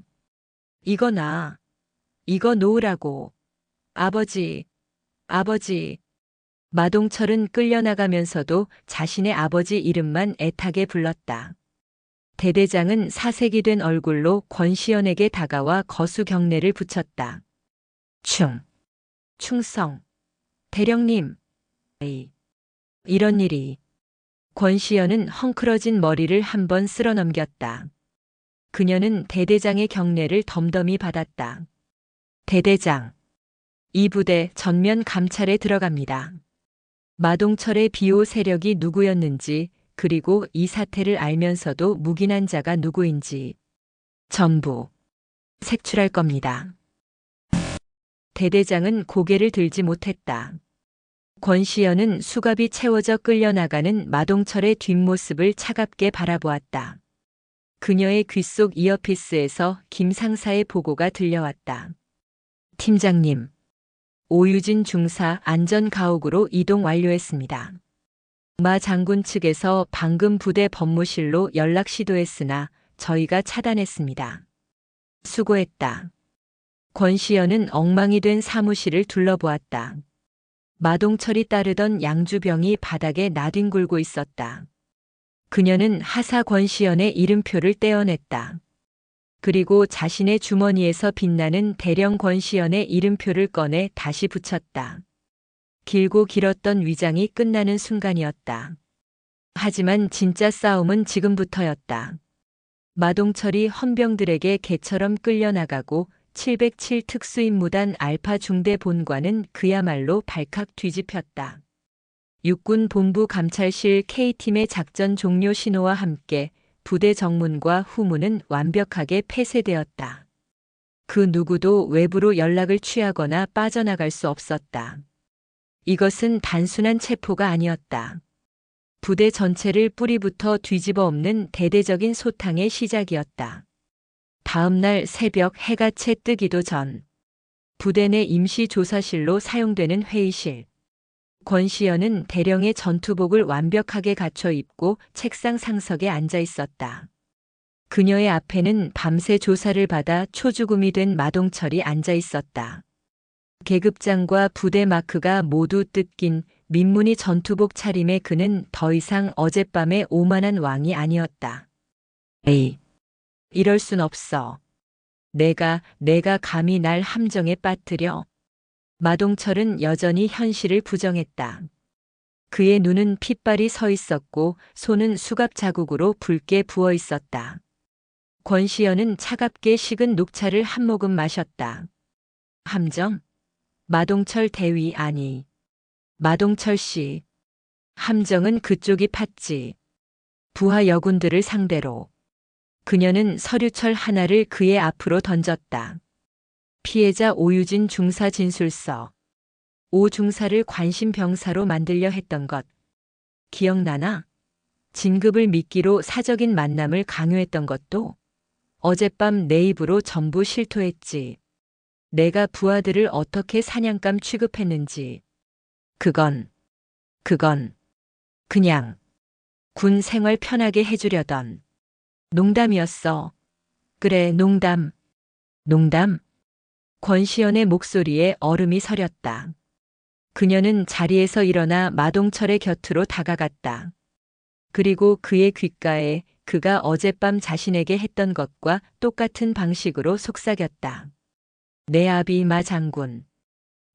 이거 나. 이거 놓으라고. 아버지. 아버지. 마동철은 끌려나가면서도 자신의 아버지 이름만 애타게 불렀다. 대대장은 사색이 된 얼굴로 권시연에게 다가와 거수 경례를 붙였다. 충성. 대령님. 에이. 이런 일이. 권시연은 헝클어진 머리를 한번 쓸어 넘겼다. 그녀는 대대장의 경례를 덤덤히 받았다. 대대장. 이 부대 전면 감찰에 들어갑니다. 마동철의 비호 세력이 누구였는지, 그리고 이 사태를 알면서도 묵인한 자가 누구인지 전부 색출할 겁니다. 대대장은 고개를 들지 못했다. 권시연은 수갑이 채워져 끌려나가는 마동철의 뒷모습을 차갑게 바라보았다. 그녀의 귓속 이어피스에서 김 상사의 보고가 들려왔다. 팀장님, 오유진 중사 안전가옥으로 이동 완료했습니다. 마 장군 측에서 방금 부대 법무실로 연락 시도했으나 저희가 차단했습니다. 수고했다. 권시연은 엉망이 된 사무실을 둘러보았다. 마동철이 따르던 양주병이 바닥에 나뒹굴고 있었다. 그녀는 하사 권시연의 이름표를 떼어냈다. 그리고 자신의 주머니에서 빛나는 대령 권시연의 이름표를 꺼내 다시 붙였다. 길고 길었던 위장이 끝나는 순간이었다. 하지만 진짜 싸움은 지금부터였다. 마동철이 헌병들에게 개처럼 끌려나가고 707 특수임무단 알파 중대 본관은 그야말로 발칵 뒤집혔다. 육군 본부 감찰실 K팀의 작전 종료 신호와 함께 부대 정문과 후문은 완벽하게 폐쇄되었다. 그 누구도 외부로 연락을 취하거나 빠져나갈 수 없었다. 이것은 단순한 체포가 아니었다. 부대 전체를 뿌리부터 뒤집어 엎는 대대적인 소탕의 시작이었다. 다음 날 새벽 해가 채 뜨기도 전, 부대 내 임시조사실로 사용되는 회의실. 권시연은 대령의 전투복을 완벽하게 갖춰 입고 책상 상석에 앉아 있었다. 그녀의 앞에는 밤새 조사를 받아 초죽음이 된 마동철이 앉아 있었다. 계급장과 부대 마크가 모두 뜯긴 민무늬 전투복 차림의 그는 더 이상 어젯밤의 오만한 왕이 아니었다. 에이, 이럴 순 없어. 내가 감히 날 함정에 빠뜨려. 마동철은 여전히 현실을 부정했다. 그의 눈은 핏발이 서 있었고 손은 수갑 자국으로 붉게 부어 있었다. 권시연은 차갑게 식은 녹차를 한 모금 마셨다. 함정? 마동철 대위 아니. 마동철 씨. 함정은 그쪽이 팠지. 부하 여군들을 상대로. 그녀는 서류철 하나를 그의 앞으로 던졌다. 피해자 오유진 중사 진술서. 오 중사를 관심병사로 만들려 했던 것. 기억나나? 진급을 미끼로 사적인 만남을 강요했던 것도 어젯밤 내 입으로 전부 실토했지. 내가 부하들을 어떻게 사냥감 취급했는지. 그건 그냥 군 생활 편하게 해주려던 농담이었어. 그래, 농담. 권시연의 목소리에 얼음이 서렸다. 그녀는 자리에서 일어나 마동철의 곁으로 다가갔다. 그리고 그의 귓가에 그가 어젯밤 자신에게 했던 것과 똑같은 방식으로 속삭였다. 내 아비 마 장군.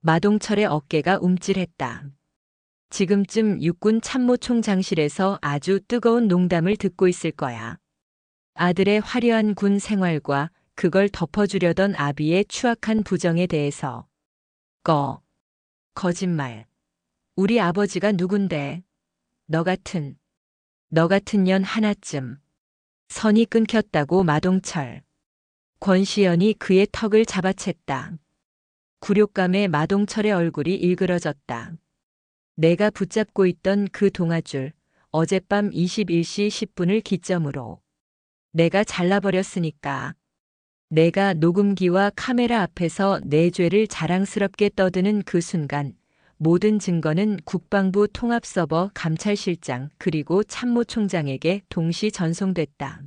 마동철의 어깨가 움찔했다. 지금쯤 육군 참모총장실에서 아주 뜨거운 농담을 듣고 있을 거야. 아들의 화려한 군 생활과 그걸 덮어주려던 아비의 추악한 부정에 대해서. 거짓말. 우리 아버지가 누군데? 너 같은 년 하나쯤. 선이 끊겼다고 마동철. 권시연이 그의 턱을 잡아챘다. 굴욕감에 마동철의 얼굴이 일그러졌다. 내가 붙잡고 있던 그 동아줄, 어젯밤 21시 10분을 기점으로. 내가 잘라버렸으니까. 내가 녹음기와 카메라 앞에서 내 죄를 자랑스럽게 떠드는 그 순간 모든 증거는 국방부 통합서버 감찰실장 그리고 참모총장에게 동시 전송됐다.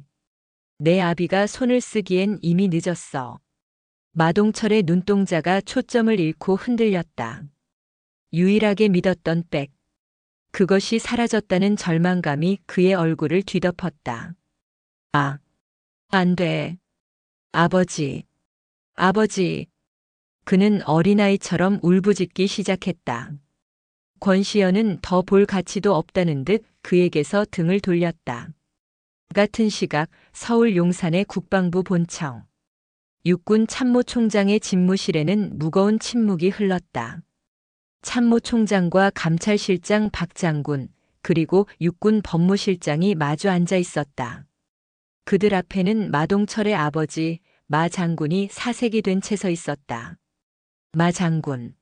내 아비가 손을 쓰기엔 이미 늦었어. 마동철의 눈동자가 초점을 잃고 흔들렸다. 유일하게 믿었던 백. 그것이 사라졌다는 절망감이 그의 얼굴을 뒤덮었다. 안 돼. 아버지. 그는 어린아이처럼 울부짖기 시작했다. 권시현은 더 볼 가치도 없다는 듯 그에게서 등을 돌렸다. 같은 시각 서울 용산의 국방부 본청. 육군 참모총장의 집무실에는 무거운 침묵이 흘렀다. 참모총장과 감찰실장 박 장군, 그리고 육군 법무실장이 마주 앉아 있었다. 그들 앞에는 마동철의 아버지 마 장군이 사색이 된 채 서 있었다. 마 장군.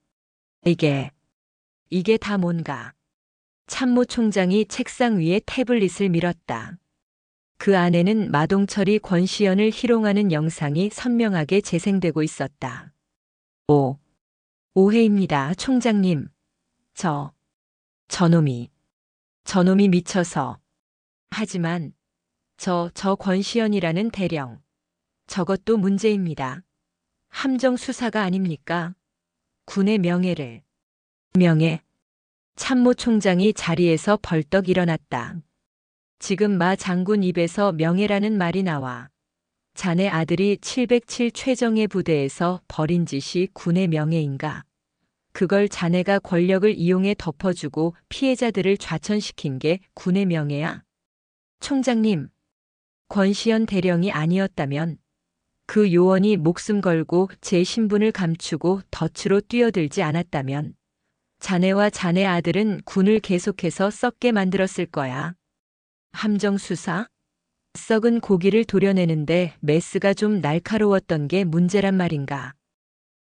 이게 다 뭔가. 참모총장이 책상 위에 태블릿을 밀었다. 그 안에는 마동철이 권시현을 희롱하는 영상이 선명하게 재생되고 있었다. 오해입니다, 총장님. 저놈이 미쳐서. 하지만 저 권시현이라는 대령. 저것도 문제입니다. 함정 수사가 아닙니까? 군의 명예. 참모총장이 자리에서 벌떡 일어났다. 지금 마 장군 입에서 명예라는 말이 나와. 자네 아들이 707 최정예 부대에서 벌인 짓이 군의 명예인가? 그걸 자네가 권력을 이용해 덮어주고 피해자들을 좌천시킨 게 군의 명예야? 총장님, 권시현 대령이 아니었다면 그 요원이 목숨 걸고 제 신분을 감추고 덫으로 뛰어들지 않았다면 자네와 자네 아들은 군을 계속해서 썩게 만들었을 거야. 함정수사? 썩은 고기를 도려내는데 메스가 좀 날카로웠던 게 문제란 말인가.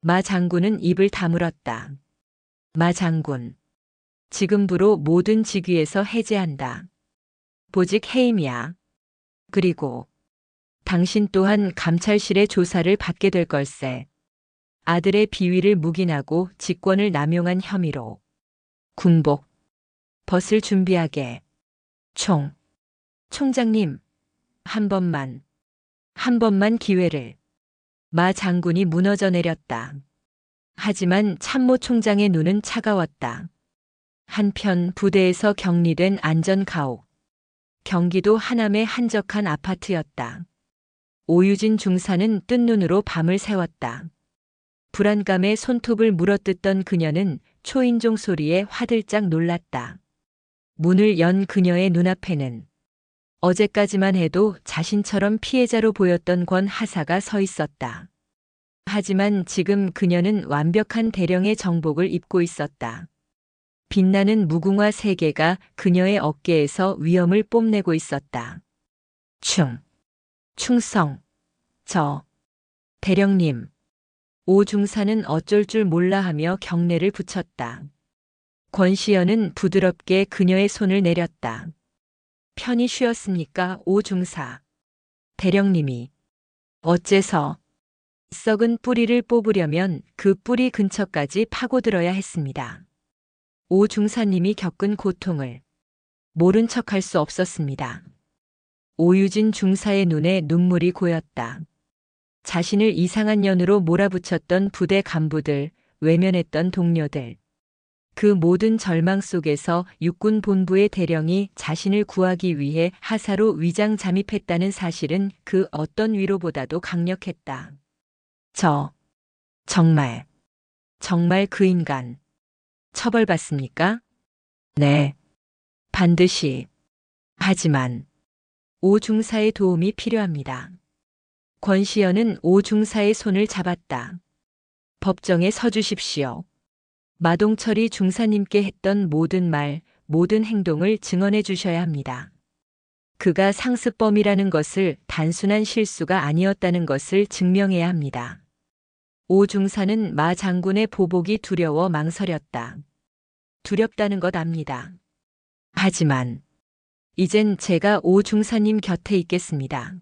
마 장군은 입을 다물었다. 마 장군. 지금부로 모든 직위에서 해제한다. 보직 해임이야. 그리고 당신 또한 감찰실의 조사를 받게 될 걸세. 아들의 비위를 묵인하고 직권을 남용한 혐의로. 군복 벗을 준비하게. 총장님, 한 번만 기회를. 마 장군이 무너져 내렸다. 하지만 참모총장의 눈은 차가웠다. 한편 부대에서 격리된 안전가옥. 경기도 하남의 한적한 아파트였다. 오유진 중사는 뜬 눈으로 밤을 새웠다. 불안감에 손톱을 물어뜯던 그녀는 초인종 소리에 화들짝 놀랐다. 문을 연 그녀의 눈앞에는 어제까지만 해도 자신처럼 피해자로 보였던 권 하사가 서 있었다. 하지만 지금 그녀는 완벽한 대령의 정복을 입고 있었다. 빛나는 무궁화 세 개가 그녀의 어깨에서 위엄을 뽐내고 있었다. 충성. 대령님. 오 중사는 어쩔 줄 몰라 하며 경례를 붙였다. 권시현은 부드럽게 그녀의 손을 내렸다. 편히 쉬었습니까, 오 중사? 대령님이. 어째서? 썩은 뿌리를 뽑으려면 그 뿌리 근처까지 파고들어야 했습니다. 오 중사님이 겪은 고통을 모른 척할 수 없었습니다. 오유진 중사의 눈에 눈물이 고였다. 자신을 이상한 년으로 몰아붙였던 부대 간부들, 외면했던 동료들. 그 모든 절망 속에서 육군 본부의 대령이 자신을 구하기 위해 하사로 위장 잠입했다는 사실은 그 어떤 위로보다도 강력했다. 정말 그 인간 처벌받습니까? 네. 반드시. 하지만 오 중사의 도움이 필요합니다. 권시현은 오 중사의 손을 잡았다. 법정에 서주십시오. 마동철이 중사님께 했던 모든 말, 모든 행동을 증언해 주셔야 합니다. 그가 상습범이라는 것을, 단순한 실수가 아니었다는 것을 증명해야 합니다. 오 중사는 마 장군의 보복이 두려워 망설였다. 두렵다는 것 압니다. 하지만 이젠 제가 오 중사님 곁에 있겠습니다.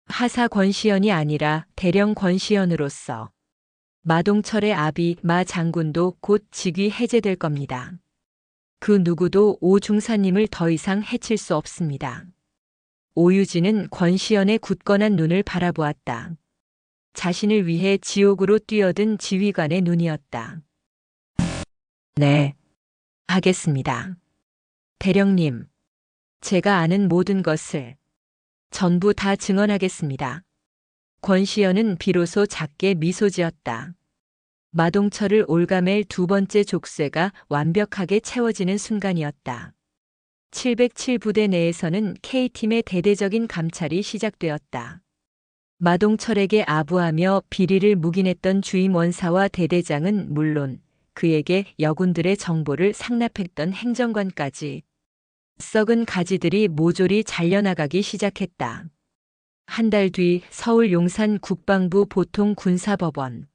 하사 권시현이 아니라 대령 권시현으로서. 마동철의 아비 마 장군도 곧 직위 해제될 겁니다. 그 누구도 오 중사님을 더 이상 해칠 수 없습니다. 오유진은 권시현의 굳건한 눈을 바라보았다. 자신을 위해 지옥으로 뛰어든 지휘관의 눈이었다. 네, 하겠습니다. 대령님, 제가 아는 모든 것을 전부 다 증언하겠습니다. 권시현은 비로소 작게 미소 지었다. 마동철을 올가맬 두 번째 족쇄가 완벽하게 채워지는 순간이었다. 707부대 내에서는 K팀의 대대적인 감찰이 시작되었다. 마동철에게 아부하며 비리를 묵인했던 주임 원사와 대대장은 물론 그에게 여군들의 정보를 상납했던 행정관까지 썩은 가지들이 모조리 잘려나가기 시작했다. 한 달 뒤 서울 용산 국방부 보통군사법원.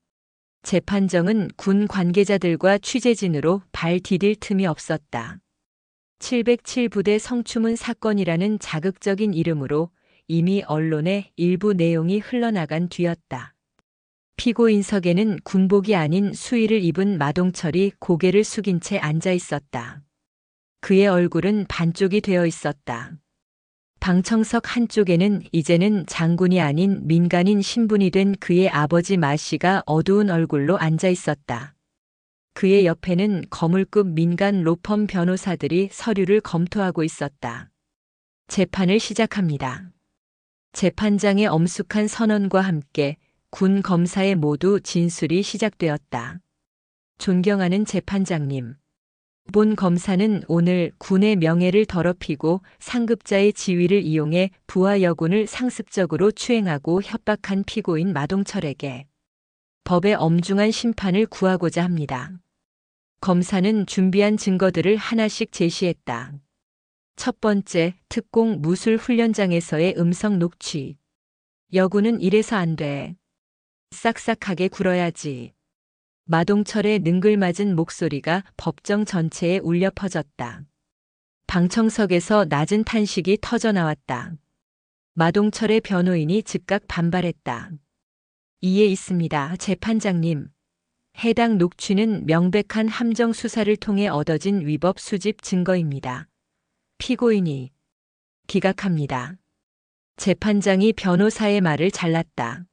재판정은 군 관계자들과 취재진으로 발 디딜 틈이 없었다. 707부대 성추문 사건이라는 자극적인 이름으로 이미 언론에 일부 내용이 흘러나간 뒤였다. 피고인석에는 군복이 아닌 수의를 입은 마동철이 고개를 숙인 채 앉아 있었다. 그의 얼굴은 반쪽이 되어 있었다. 방청석 한쪽에는 이제는 장군이 아닌 민간인 신분이 된 그의 아버지 마 씨가 어두운 얼굴로 앉아 있었다. 그의 옆에는 거물급 민간 로펌 변호사들이 서류를 검토하고 있었다. 재판을 시작합니다. 재판장의 엄숙한 선언과 함께 군 검사의 모두 진술이 시작되었다. 존경하는 재판장님. 본 검사는 오늘 군의 명예를 더럽히고 상급자의 지위를 이용해 부하 여군을 상습적으로 추행하고 협박한 피고인 마동철에게 법의 엄중한 심판을 구하고자 합니다. 검사는 준비한 증거들을 하나씩 제시했다. 첫 번째, 특공 무술 훈련장에서의 음성 녹취. 여군은 이래서 안 돼. 싹싹하게 굴어야지. 마동철의 능글맞은 목소리가 법정 전체에 울려 퍼졌다. 방청석에서 낮은 탄식이 터져 나왔다. 마동철의 변호인이 즉각 반발했다. 이에 있습니다, 재판장님. 해당 녹취는 명백한 함정 수사를 통해 얻어진 위법 수집 증거입니다. 피고인이 기각합니다. 재판장이 변호사의 말을 잘랐다.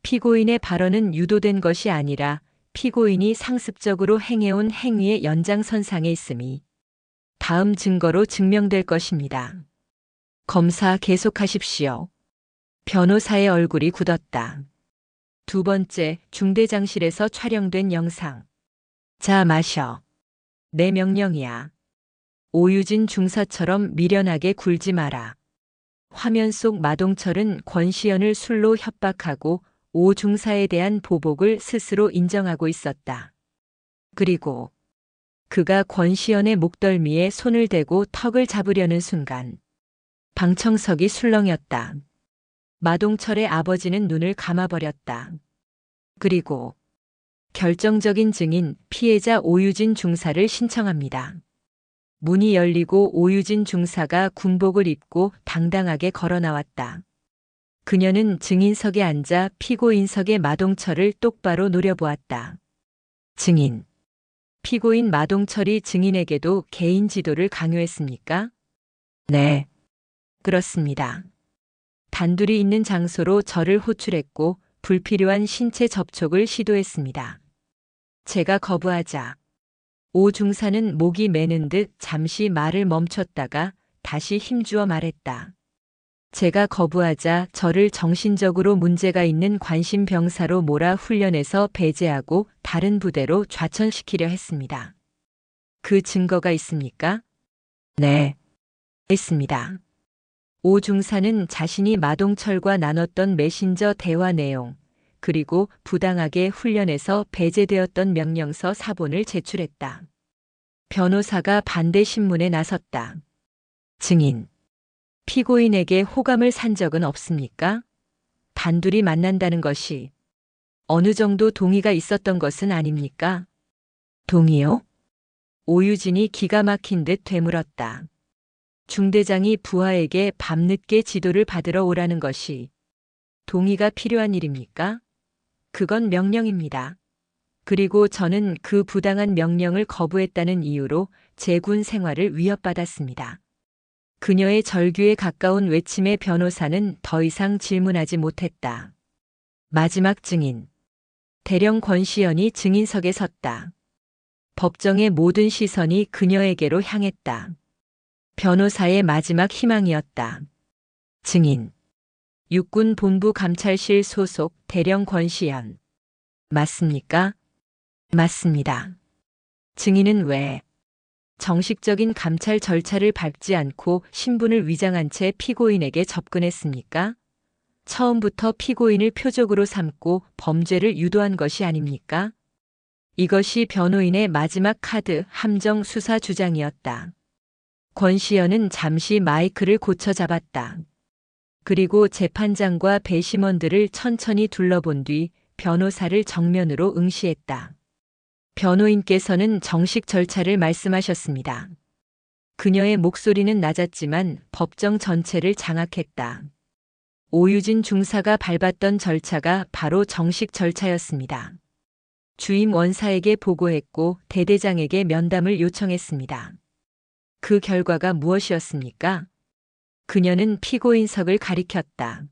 피고인의 발언은 유도된 것이 아니라 피고인이 상습적으로 행해온 행위의 연장선상에 있음이 다음 증거로 증명될 것입니다. 검사 계속하십시오. 변호사의 얼굴이 굳었다. 두 번째, 중대장실에서 촬영된 영상. 자, 마셔. 내 명령이야. 오유진 중사처럼 미련하게 굴지 마라. 화면 속 마동철은 권시현을 술로 협박하고 오 중사에 대한 보복을 스스로 인정하고 있었다. 그리고 그가 권시현의 목덜미에 손을 대고 턱을 잡으려는 순간 방청석이 술렁였다. 마동철의 아버지는 눈을 감아버렸다. 그리고 결정적인 증인 피해자 오유진 중사를 신청합니다. 문이 열리고 오유진 중사가 군복을 입고 당당하게 걸어 나왔다. 그녀는 증인석에 앉아 피고인석의 마동철을 똑바로 노려보았다. 증인. 피고인 마동철이 증인에게도 개인 지도를 강요했습니까? 네. 그렇습니다. 단둘이 있는 장소로 저를 호출했고 불필요한 신체 접촉을 시도했습니다. 제가 거부하자 오 중사는 목이 메는 듯 잠시 말을 멈췄다가 다시 힘주어 말했다. 제가 거부하자 저를 정신적으로 문제가 있는 관심병사로 몰아 훈련에서 배제하고 다른 부대로 좌천시키려 했습니다. 그 증거가 있습니까? 네. 있습니다. 오 중사는 자신이 마동철과 나눴던 메신저 대화 내용, 그리고 부당하게 훈련에서 배제되었던 명령서 사본을 제출했다. 변호사가 반대 신문에 나섰다. 증인. 피고인에게 호감을 산 적은 없습니까? 단둘이 만난다는 것이 어느 정도 동의가 있었던 것은 아닙니까? 동의요? 오유진이 기가 막힌 듯 되물었다. 중대장이 부하에게 밤늦게 지도를 받으러 오라는 것이 동의가 필요한 일입니까? 그건 명령입니다. 그리고 저는 그 부당한 명령을 거부했다는 이유로 제 군 생활을 위협받았습니다. 그녀의 절규에 가까운 외침에 변호사는 더 이상 질문하지 못했다. 마지막 증인. 대령 권시현이 증인석에 섰다. 법정의 모든 시선이 그녀에게로 향했다. 변호사의 마지막 희망이었다. 증인. 육군 본부 감찰실 소속 대령 권시현. 맞습니까? 맞습니다. 증인은 왜 정식적인 감찰 절차를 밟지 않고 신분을 위장한 채 피고인에게 접근했습니까? 처음부터 피고인을 표적으로 삼고 범죄를 유도한 것이 아닙니까? 이것이 변호인의 마지막 카드 함정 수사 주장이었다. 권시현은 잠시 마이크를 고쳐 잡았다. 그리고 재판장과 배심원들을 천천히 둘러본 뒤 변호사를 정면으로 응시했다. 변호인께서는 정식 절차를 말씀하셨습니다. 그녀의 목소리는 낮았지만 법정 전체를 장악했다. 오유진 중사가 밟았던 절차가 바로 정식 절차였습니다. 주임 원사에게 보고했고 대대장에게 면담을 요청했습니다. 그 결과가 무엇이었습니까? 그녀는 피고인석을 가리켰다.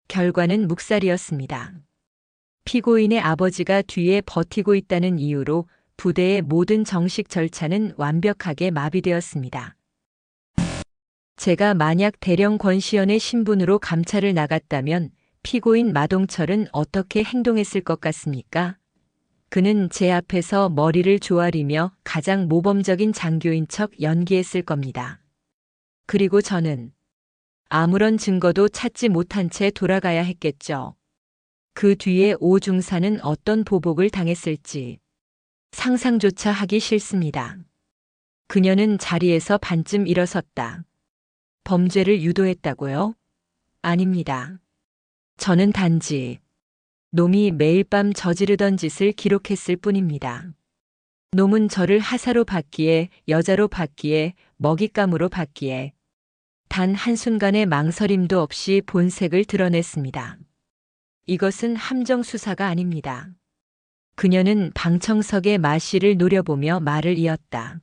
결과는 묵살이었습니다. 피고인의 아버지가 뒤에 버티고 있다는 이유로 부대의 모든 정식 절차는 완벽하게 마비되었습니다. 제가 만약 대령 권시현의 신분으로 감찰을 나갔다면 피고인 마동철은 어떻게 행동했을 것 같습니까? 그는 제 앞에서 머리를 조아리며 가장 모범적인 장교인 척 연기했을 겁니다. 그리고 저는 아무런 증거도 찾지 못한 채 돌아가야 했겠죠. 그 뒤에 오 중사는 어떤 보복을 당했을지 상상조차 하기 싫습니다. 그녀는 자리에서 반쯤 일어섰다. 범죄를 유도했다고요? 아닙니다. 저는 단지 놈이 매일 밤 저지르던 짓을 기록했을 뿐입니다. 놈은 저를 하사로 받기에, 여자로 받기에, 먹잇감으로 받기에 단 한순간의 망설임도 없이 본색을 드러냈습니다. 이것은 함정 수사가 아닙니다. 그녀는 방청석의 마씨를 노려보며 말을 이었다.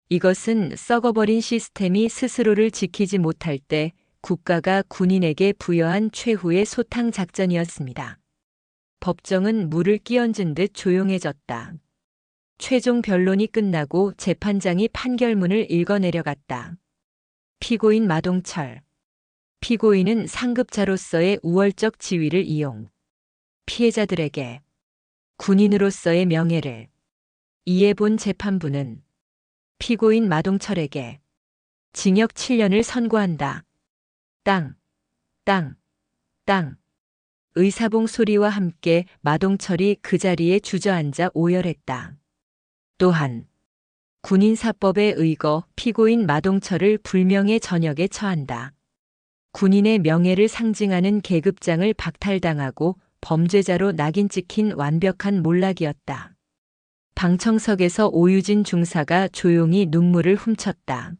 이것은 썩어버린 시스템이 스스로를 지키지 못할 때 국가가 군인에게 부여한 최후의 소탕 작전이었습니다. 법정은 물을 끼얹은 듯 조용해졌다. 최종 변론이 끝나고 재판장이 판결문을 읽어내려갔다. 피고인 마동철. 피고인은 상급자로서의 우월적 지위를 이용. 피해자들에게 군인으로서의 명예를 이해본 재판부는 피고인 마동철에게 징역 7년을 선고한다. 땅, 땅, 땅. 의사봉 소리와 함께 마동철이 그 자리에 주저앉아 오열했다. 또한 군인사법에 의거 피고인 마동철을 불명예 전역에 처한다. 군인의 명예를 상징하는 계급장을 박탈당하고 범죄자로 낙인 찍힌 완벽한 몰락이었다. 방청석에서 오유진 중사가 조용히 눈물을 훔쳤다.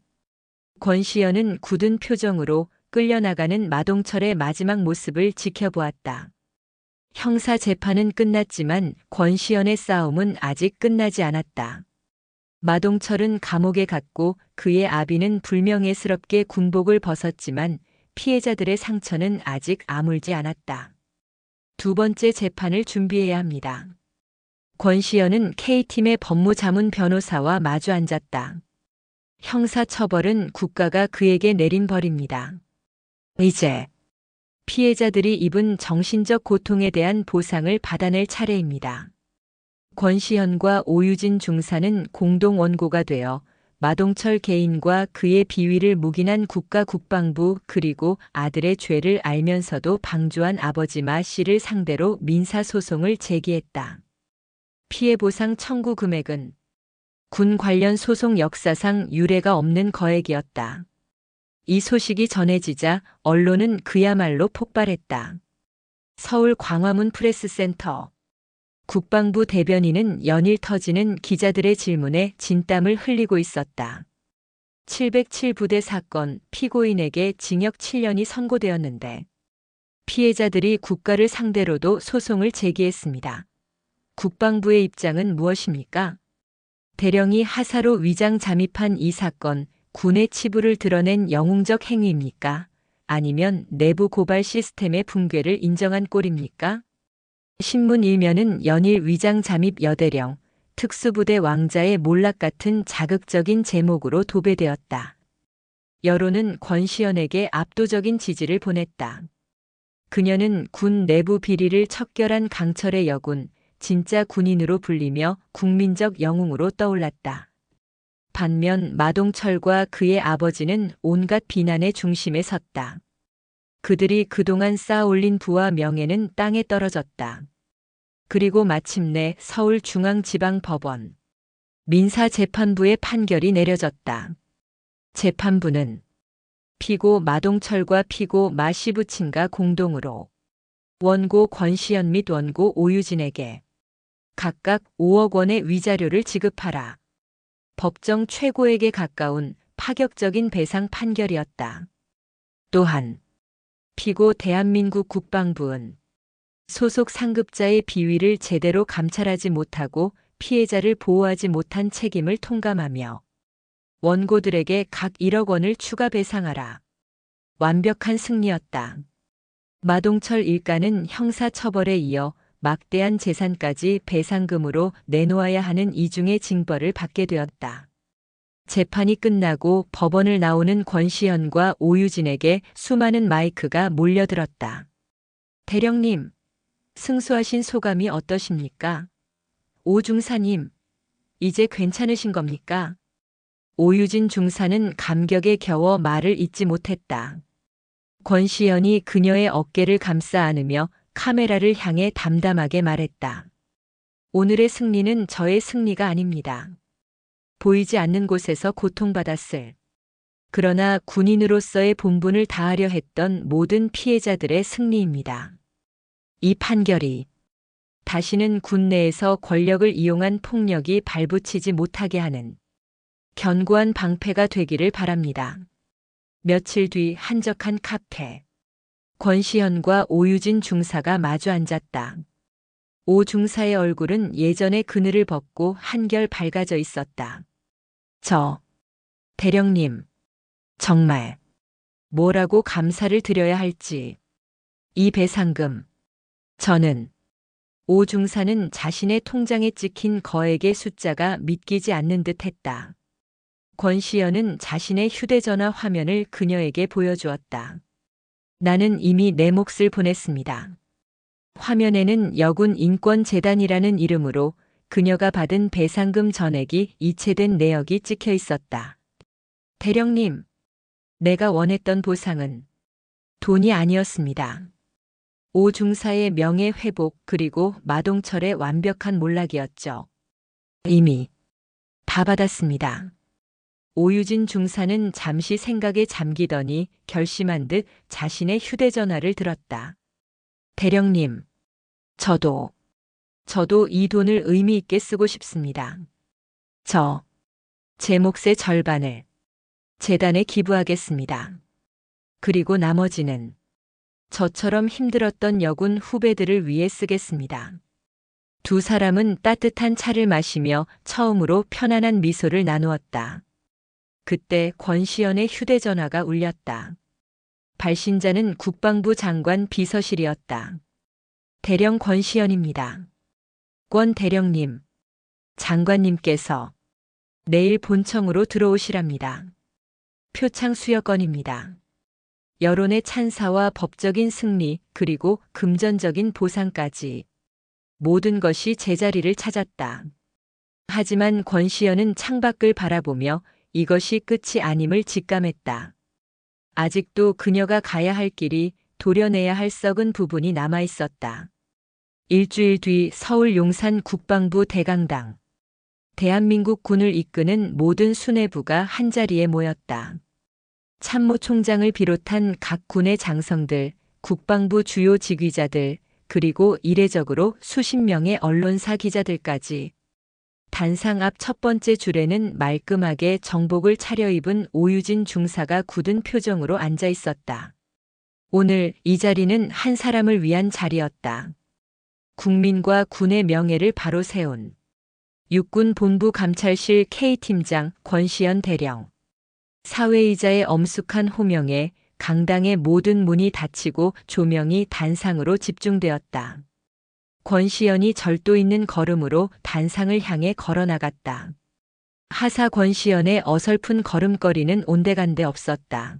권시현은 굳은 표정으로 끌려나가는 마동철의 마지막 모습을 지켜보았다. 형사 재판은 끝났지만 권시현의 싸움은 아직 끝나지 않았다. 마동철은 감옥에 갔고 그의 아비는 불명예스럽게 군복을 벗었지만 피해자들의 상처는 아직 아물지 않았다. 두 번째 재판을 준비해야 합니다. 권시현은 K팀의 법무자문 변호사와 마주 앉았다. 형사처벌은 국가가 그에게 내린 벌입니다. 이제 피해자들이 입은 정신적 고통에 대한 보상을 받아낼 차례입니다. 권시현과 오유진 중사는 공동 원고가 되어 마동철 개인과 그의 비위를 묵인한 국가국방부 그리고 아들의 죄를 알면서도 방조한 아버지 마 씨를 상대로 민사소송을 제기했다. 피해보상 청구 금액은 군 관련 소송 역사상 유례가 없는 거액이었다. 이 소식이 전해지자 언론은 그야말로 폭발했다. 서울 광화문 프레스센터. 국방부 대변인은 연일 터지는 기자들의 질문에 진땀을 흘리고 있었다. 707부대 사건 피고인에게 징역 7년이 선고되었는데 피해자들이 국가를 상대로도 소송을 제기했습니다. 국방부의 입장은 무엇입니까? 대령이 하사로 위장 잠입한 이 사건, 군의 치부를 드러낸 영웅적 행위입니까? 아니면 내부 고발 시스템의 붕괴를 인정한 꼴입니까? 신문 일면은 연일 위장 잠입 여대령, 특수부대 왕자의 몰락 같은 자극적인 제목으로 도배되었다. 여론은 권시현에게 압도적인 지지를 보냈다. 그녀는 군 내부 비리를 척결한 강철의 여군, 진짜 군인으로 불리며 국민적 영웅으로 떠올랐다. 반면 마동철과 그의 아버지는 온갖 비난의 중심에 섰다. 그들이 그동안 쌓아올린 부와 명예는 땅에 떨어졌다. 그리고 마침내 서울중앙지방법원 민사재판부의 판결이 내려졌다. 재판부는 피고 마동철과 피고 마시부친과 공동으로 원고 권시현 및 원고 오유진에게 각각 5억 원의 위자료를 지급하라. 법정 최고액에 가까운 파격적인 배상 판결이었다. 또한 피고 대한민국 국방부는 소속 상급자의 비위를 제대로 감찰하지 못하고 피해자를 보호하지 못한 책임을 통감하며 원고들에게 각 1억 원을 추가 배상하라. 완벽한 승리였다. 마동철 일가는 형사처벌에 이어 막대한 재산까지 배상금으로 내놓아야 하는 이중의 징벌을 받게 되었다. 재판이 끝나고 법원을 나오는 권시현과 오유진에게 수많은 마이크가 몰려들었다. 대령님, 승소하신 소감이 어떠십니까? 오 중사님, 이제 괜찮으신 겁니까? 오유진 중사는 감격에 겨워 말을 잇지 못했다. 권시현이 그녀의 어깨를 감싸 안으며 카메라를 향해 담담하게 말했다. 오늘의 승리는 저의 승리가 아닙니다. 보이지 않는 곳에서 고통받았을, 그러나 군인으로서의 본분을 다하려 했던 모든 피해자들의 승리입니다. 이 판결이 다시는 군 내에서 권력을 이용한 폭력이 발붙이지 못하게 하는 견고한 방패가 되기를 바랍니다. 며칠 뒤 한적한 카페. 권시현과 오유진 중사가 마주 앉았다. 오 중사의 얼굴은 예전의 그늘을 벗고 한결 밝아져 있었다. 대령님, 정말 뭐라고 감사를 드려야 할지. 이 배상금, 저는 오 중사는 자신의 통장에 찍힌 거액의 숫자가 믿기지 않는 듯 했다. 권시현은 자신의 휴대전화 화면을 그녀에게 보여주었다. 나는 이미 내 몫을 보냈습니다. 화면에는 여군 인권재단이라는 이름으로 그녀가 받은 배상금 전액이 이체된 내역이 찍혀 있었다. 대령님, 내가 원했던 보상은 돈이 아니었습니다. 오 중사의 명예 회복 그리고 마동철의 완벽한 몰락이었죠. 이미 다 받았습니다. 오유진 중사는 잠시 생각에 잠기더니 결심한 듯 자신의 휴대전화를 들었다. 대령님, 저도 이 돈을 의미 있게 쓰고 싶습니다. 제 몫의 절반을 재단에 기부하겠습니다. 그리고 나머지는 저처럼 힘들었던 여군 후배들을 위해 쓰겠습니다. 두 사람은 따뜻한 차를 마시며 처음으로 편안한 미소를 나누었다. 그때 권시현의 휴대전화가 울렸다. 발신자는 국방부 장관 비서실이었다. 대령 권시현입니다. 권 대령님, 장관님께서 내일 본청으로 들어오시랍니다. 표창 수여건입니다. 여론의 찬사와 법적인 승리 그리고 금전적인 보상까지 모든 것이 제자리를 찾았다. 하지만 권시현은 창밖을 바라보며 이것이 끝이 아님을 직감했다. 아직도 그녀가 가야 할 길이, 도려내야 할 썩은 부분이 남아 있었다. 일주일 뒤 서울 용산 국방부 대강당. 대한민국 군을 이끄는 모든 수뇌부가 한자리에 모였다. 참모총장을 비롯한 각 군의 장성들, 국방부 주요 직위자들, 그리고 이례적으로 수십 명의 언론사 기자들까지. 단상 앞 첫 번째 줄에는 말끔하게 정복을 차려입은 오유진 중사가 굳은 표정으로 앉아 있었다. 오늘 이 자리는 한 사람을 위한 자리였다. 국민과 군의 명예를 바로 세운 육군 본부 감찰실 K팀장 권시현 대령. 사회이자의 엄숙한 호명에 강당의 모든 문이 닫히고 조명이 단상으로 집중되었다. 권시현이 절도 있는 걸음으로 단상을 향해 걸어나갔다. 하사 권시현의 어설픈 걸음걸이는 온데간데 없었다.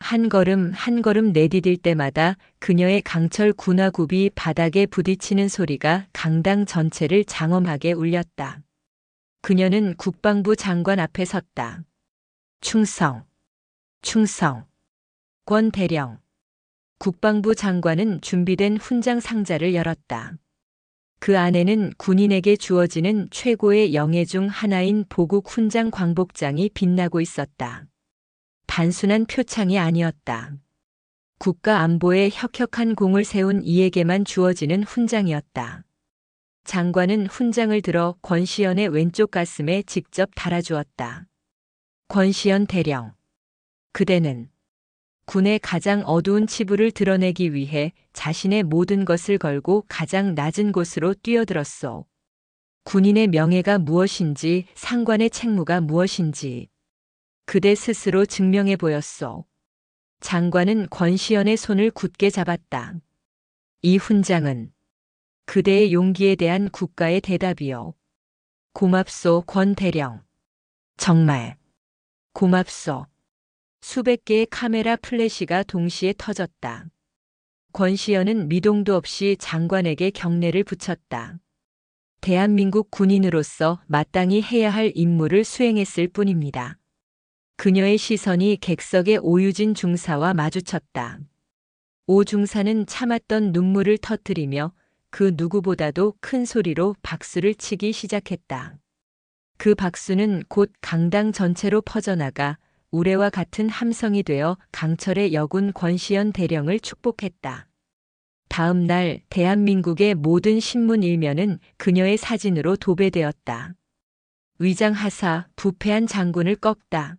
한 걸음 한 걸음 내디딜 때마다 그녀의 강철 군화굽이 바닥에 부딪히는 소리가 강당 전체를 장엄하게 울렸다. 그녀는 국방부 장관 앞에 섰다. 충성, 충성. 권 대령. 국방부 장관은 준비된 훈장 상자를 열었다. 그 안에는 군인에게 주어지는 최고의 영예 중 하나인 보국 훈장 광복장이 빛나고 있었다. 단순한 표창이 아니었다. 국가 안보에 혁혁한 공을 세운 이에게만 주어지는 훈장이었다. 장관은 훈장을 들어 권시연의 왼쪽 가슴에 직접 달아주었다. 권시연 대령. 그대는 군의 가장 어두운 치부를 드러내기 위해 자신의 모든 것을 걸고 가장 낮은 곳으로 뛰어들었소. 군인의 명예가 무엇인지, 상관의 책무가 무엇인지 그대 스스로 증명해 보였소. 장관은 권시연의 손을 굳게 잡았다. 이 훈장은 그대의 용기에 대한 국가의 대답이요. 고맙소, 권 대령. 정말 고맙소. 수백 개의 카메라 플래시가 동시에 터졌다. 권시연은 미동도 없이 장관에게 경례를 붙였다. 대한민국 군인으로서 마땅히 해야 할 임무를 수행했을 뿐입니다. 그녀의 시선이 객석의 오유진 중사와 마주쳤다. 오 중사는 참았던 눈물을 터뜨리며 그 누구보다도 큰 소리로 박수를 치기 시작했다. 그 박수는 곧 강당 전체로 퍼져나가 우레와 같은 함성이 되어 강철의 여군 권시연 대령을 축복했다. 다음 날 대한민국의 모든 신문 일면은 그녀의 사진으로 도배되었다. 위장하사 부패한 장군을 꺾다.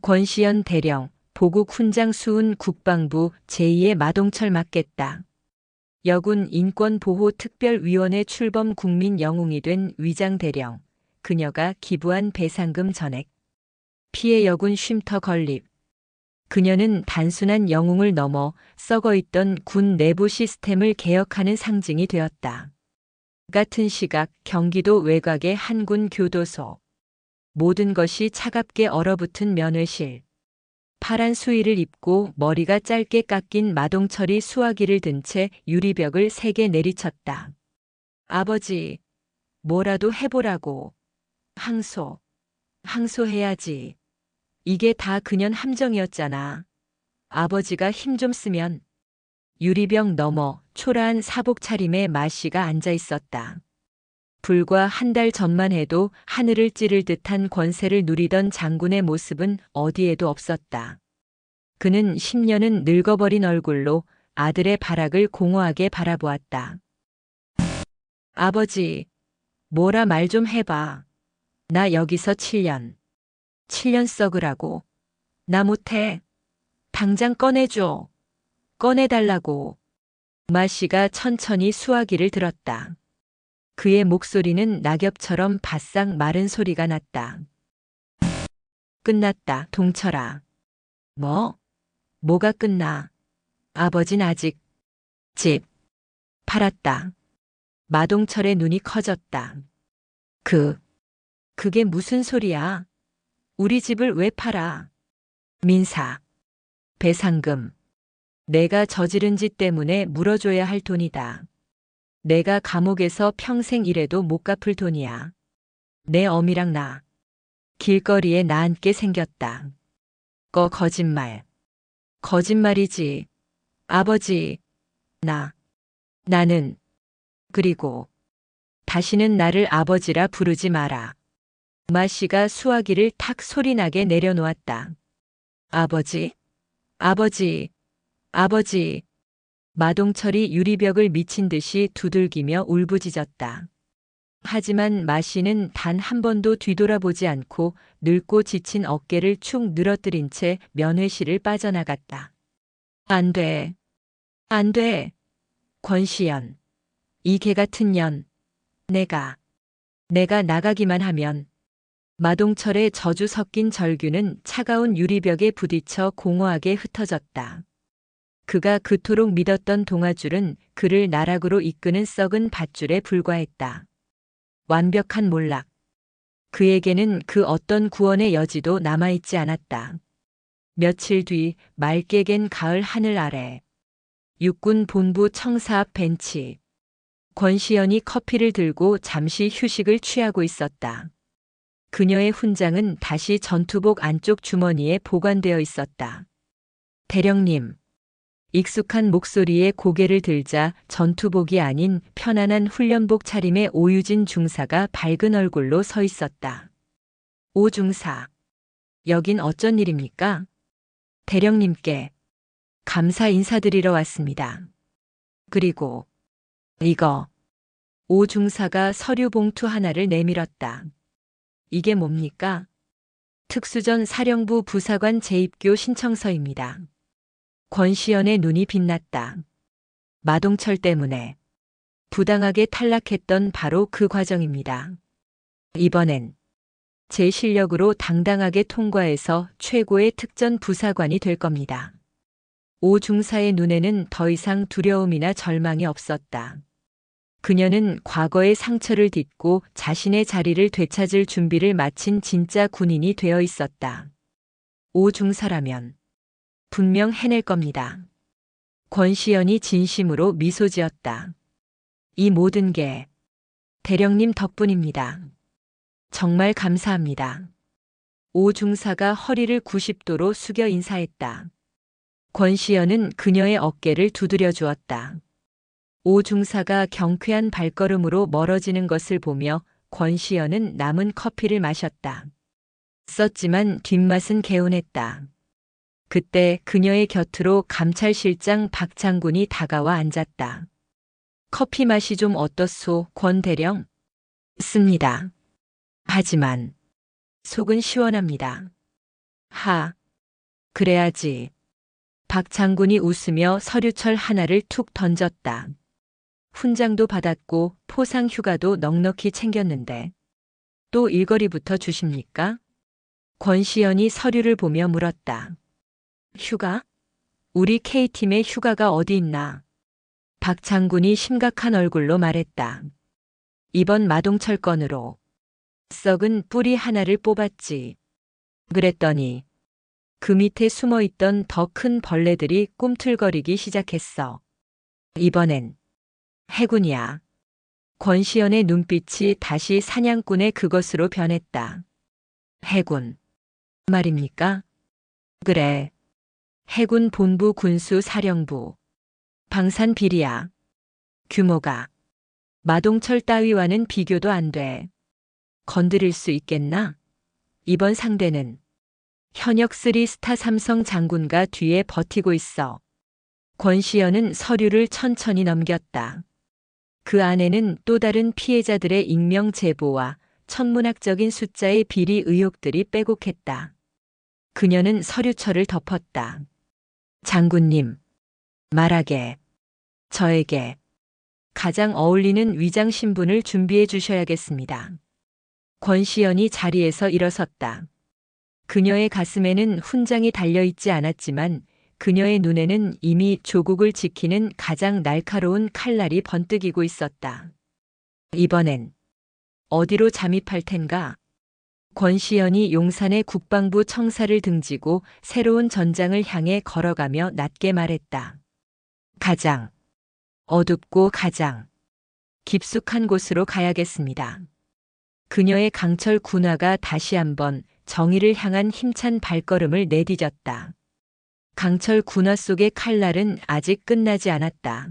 권시연 대령, 보국 훈장 수훈 국방부 제2의 마동철 맡겠다. 여군 인권보호특별위원회 출범 국민 영웅이 된 위장 대령, 그녀가 기부한 배상금 전액. 피해 여군 쉼터 건립. 그녀는 단순한 영웅을 넘어 썩어있던 군 내부 시스템을 개혁하는 상징이 되었다. 같은 시각 경기도 외곽의 한 군 교도소. 모든 것이 차갑게 얼어붙은 면회실. 파란 수의를 입고 머리가 짧게 깎인 마동철이 수화기를 든 채 유리벽을 세게 내리쳤다. 아버지, 뭐라도 해보라고. 항소해야지. 이게 다 그년 함정이었잖아. 아버지가 힘 좀 쓰면. 유리벽 너머 초라한 사복 차림의 마씨가 앉아 있었다. 불과 한 달 전만 해도 하늘을 찌를 듯한 권세를 누리던 장군의 모습은 어디에도 없었다. 그는 10년은 늙어버린 얼굴로 아들의 발악을 공허하게 바라보았다. 아버지, 뭐라 말 좀 해봐. 나 여기서 7년. 7년 썩으라고. 나 못해. 당장 꺼내줘. 꺼내달라고. 마씨가 천천히 수화기를 들었다. 그의 목소리는 낙엽처럼 바싹 마른 소리가 났다. 끝났다, 동철아. 뭐가 끝나? 아버진 아직 집 팔았다. 마동철의 눈이 커졌다. 그게 무슨 소리야? 우리 집을 왜 팔아? 민사, 배상금. 내가 저지른 짓 때문에 물어줘야 할 돈이다. 내가 감옥에서 평생 일해도 못 갚을 돈이야. 내 어미랑 나. 길거리에 나앉게 생겼다. 거짓말. 거짓말이지. 아버지, 나는. 그리고 다시는 나를 아버지라 부르지 마라. 마씨가 수화기를 탁 소리나게 내려놓았다. 아버지. 마동철이 유리벽을 미친 듯이 두들기며 울부짖었다. 하지만 마씨는 단 한 번도 뒤돌아보지 않고 늙고 지친 어깨를 축 늘어뜨린 채 면회실을 빠져나갔다. 안 돼. 권시연. 이 개 같은 년. 내가 나가기만 하면. 마동철의 저주 섞인 절규는 차가운 유리벽에 부딪혀 공허하게 흩어졌다. 그가 그토록 믿었던 동아줄은 그를 나락으로 이끄는 썩은 밧줄에 불과했다. 완벽한 몰락. 그에게는 그 어떤 구원의 여지도 남아있지 않았다. 며칠 뒤 맑게 갠 가을 하늘 아래 육군 본부 청사 앞 벤치. 권시연이 커피를 들고 잠시 휴식을 취하고 있었다. 그녀의 훈장은 다시 전투복 안쪽 주머니에 보관되어 있었다. 대령님. 익숙한 목소리에 고개를 들자 전투복이 아닌 편안한 훈련복 차림의 오유진 중사가 밝은 얼굴로 서 있었다. 오 중사. 여긴 어쩐 일입니까? 대령님께 감사 인사드리러 왔습니다. 그리고 이거. 오 중사가 서류 봉투 하나를 내밀었다. 이게 뭡니까? 특수전 사령부 부사관 재입교 신청서입니다. 권시연의 눈이 빛났다. 마동철 때문에 부당하게 탈락했던 바로 그 과정입니다. 이번엔 제 실력으로 당당하게 통과해서 최고의 특전 부사관이 될 겁니다. 오 중사의 눈에는 더 이상 두려움이나 절망이 없었다. 그녀는 과거의 상처를 딛고 자신의 자리를 되찾을 준비를 마친 진짜 군인이 되어 있었다. 오 중사라면 분명 해낼 겁니다. 권시연이 진심으로 미소 지었다. 이 모든 게 대령님 덕분입니다. 정말 감사합니다. 오 중사가 허리를 90도로 숙여 인사했다. 권시연은 그녀의 어깨를 두드려 주었다. 오 중사가 경쾌한 발걸음으로 멀어지는 것을 보며 권시연은 남은 커피를 마셨다. 썼지만 뒷맛은 개운했다. 그때 그녀의 곁으로 감찰실장 박 장군이 다가와 앉았다. 커피 맛이 좀 어떻소, 권 대령? 씁니다. 하지만 속은 시원합니다. 하, 그래야지. 박 장군이 웃으며 서류철 하나를 툭 던졌다. 훈장도 받았고 포상 휴가도 넉넉히 챙겼는데 또 일거리부터 주십니까? 권시연이 서류를 보며 물었다. 휴가? 우리 K팀의 휴가가 어디 있나? 박 장군이 심각한 얼굴로 말했다. 이번 마동철 건으로 썩은 뿌리 하나를 뽑았지. 그랬더니 그 밑에 숨어있던 더 큰 벌레들이 꿈틀거리기 시작했어. 이번엔 해군이야. 권시연의 눈빛이 다시 사냥꾼의 그것으로 변했다. 해군 말입니까? 그래. 해군 본부 군수 사령부. 방산 비리야. 규모가 마동철 따위와는 비교도 안 돼. 건드릴 수 있겠나? 이번 상대는 현역 3스타 삼성 장군가 뒤에 버티고 있어. 권시연은 서류를 천천히 넘겼다. 그 안에는 또 다른 피해자들의 익명 제보와 천문학적인 숫자의 비리 의혹들이 빼곡했다. 그녀는 서류철을 덮었다. 장군님, 말하게. 저에게 가장 어울리는 위장 신분을 준비해 주셔야겠습니다. 권시연이 자리에서 일어섰다. 그녀의 가슴에는 훈장이 달려있지 않았지만 그녀의 눈에는 이미 조국을 지키는 가장 날카로운 칼날이 번뜩이고 있었다. 이번엔 어디로 잠입할 텐가? 권시연이 용산의 국방부 청사를 등지고 새로운 전장을 향해 걸어가며 낮게 말했다. 가장 어둡고 가장 깊숙한 곳으로 가야겠습니다. 그녀의 강철 군화가 다시 한번 정의를 향한 힘찬 발걸음을 내디뎠다. 강철 군화 속의 칼날은 아직 끝나지 않았다.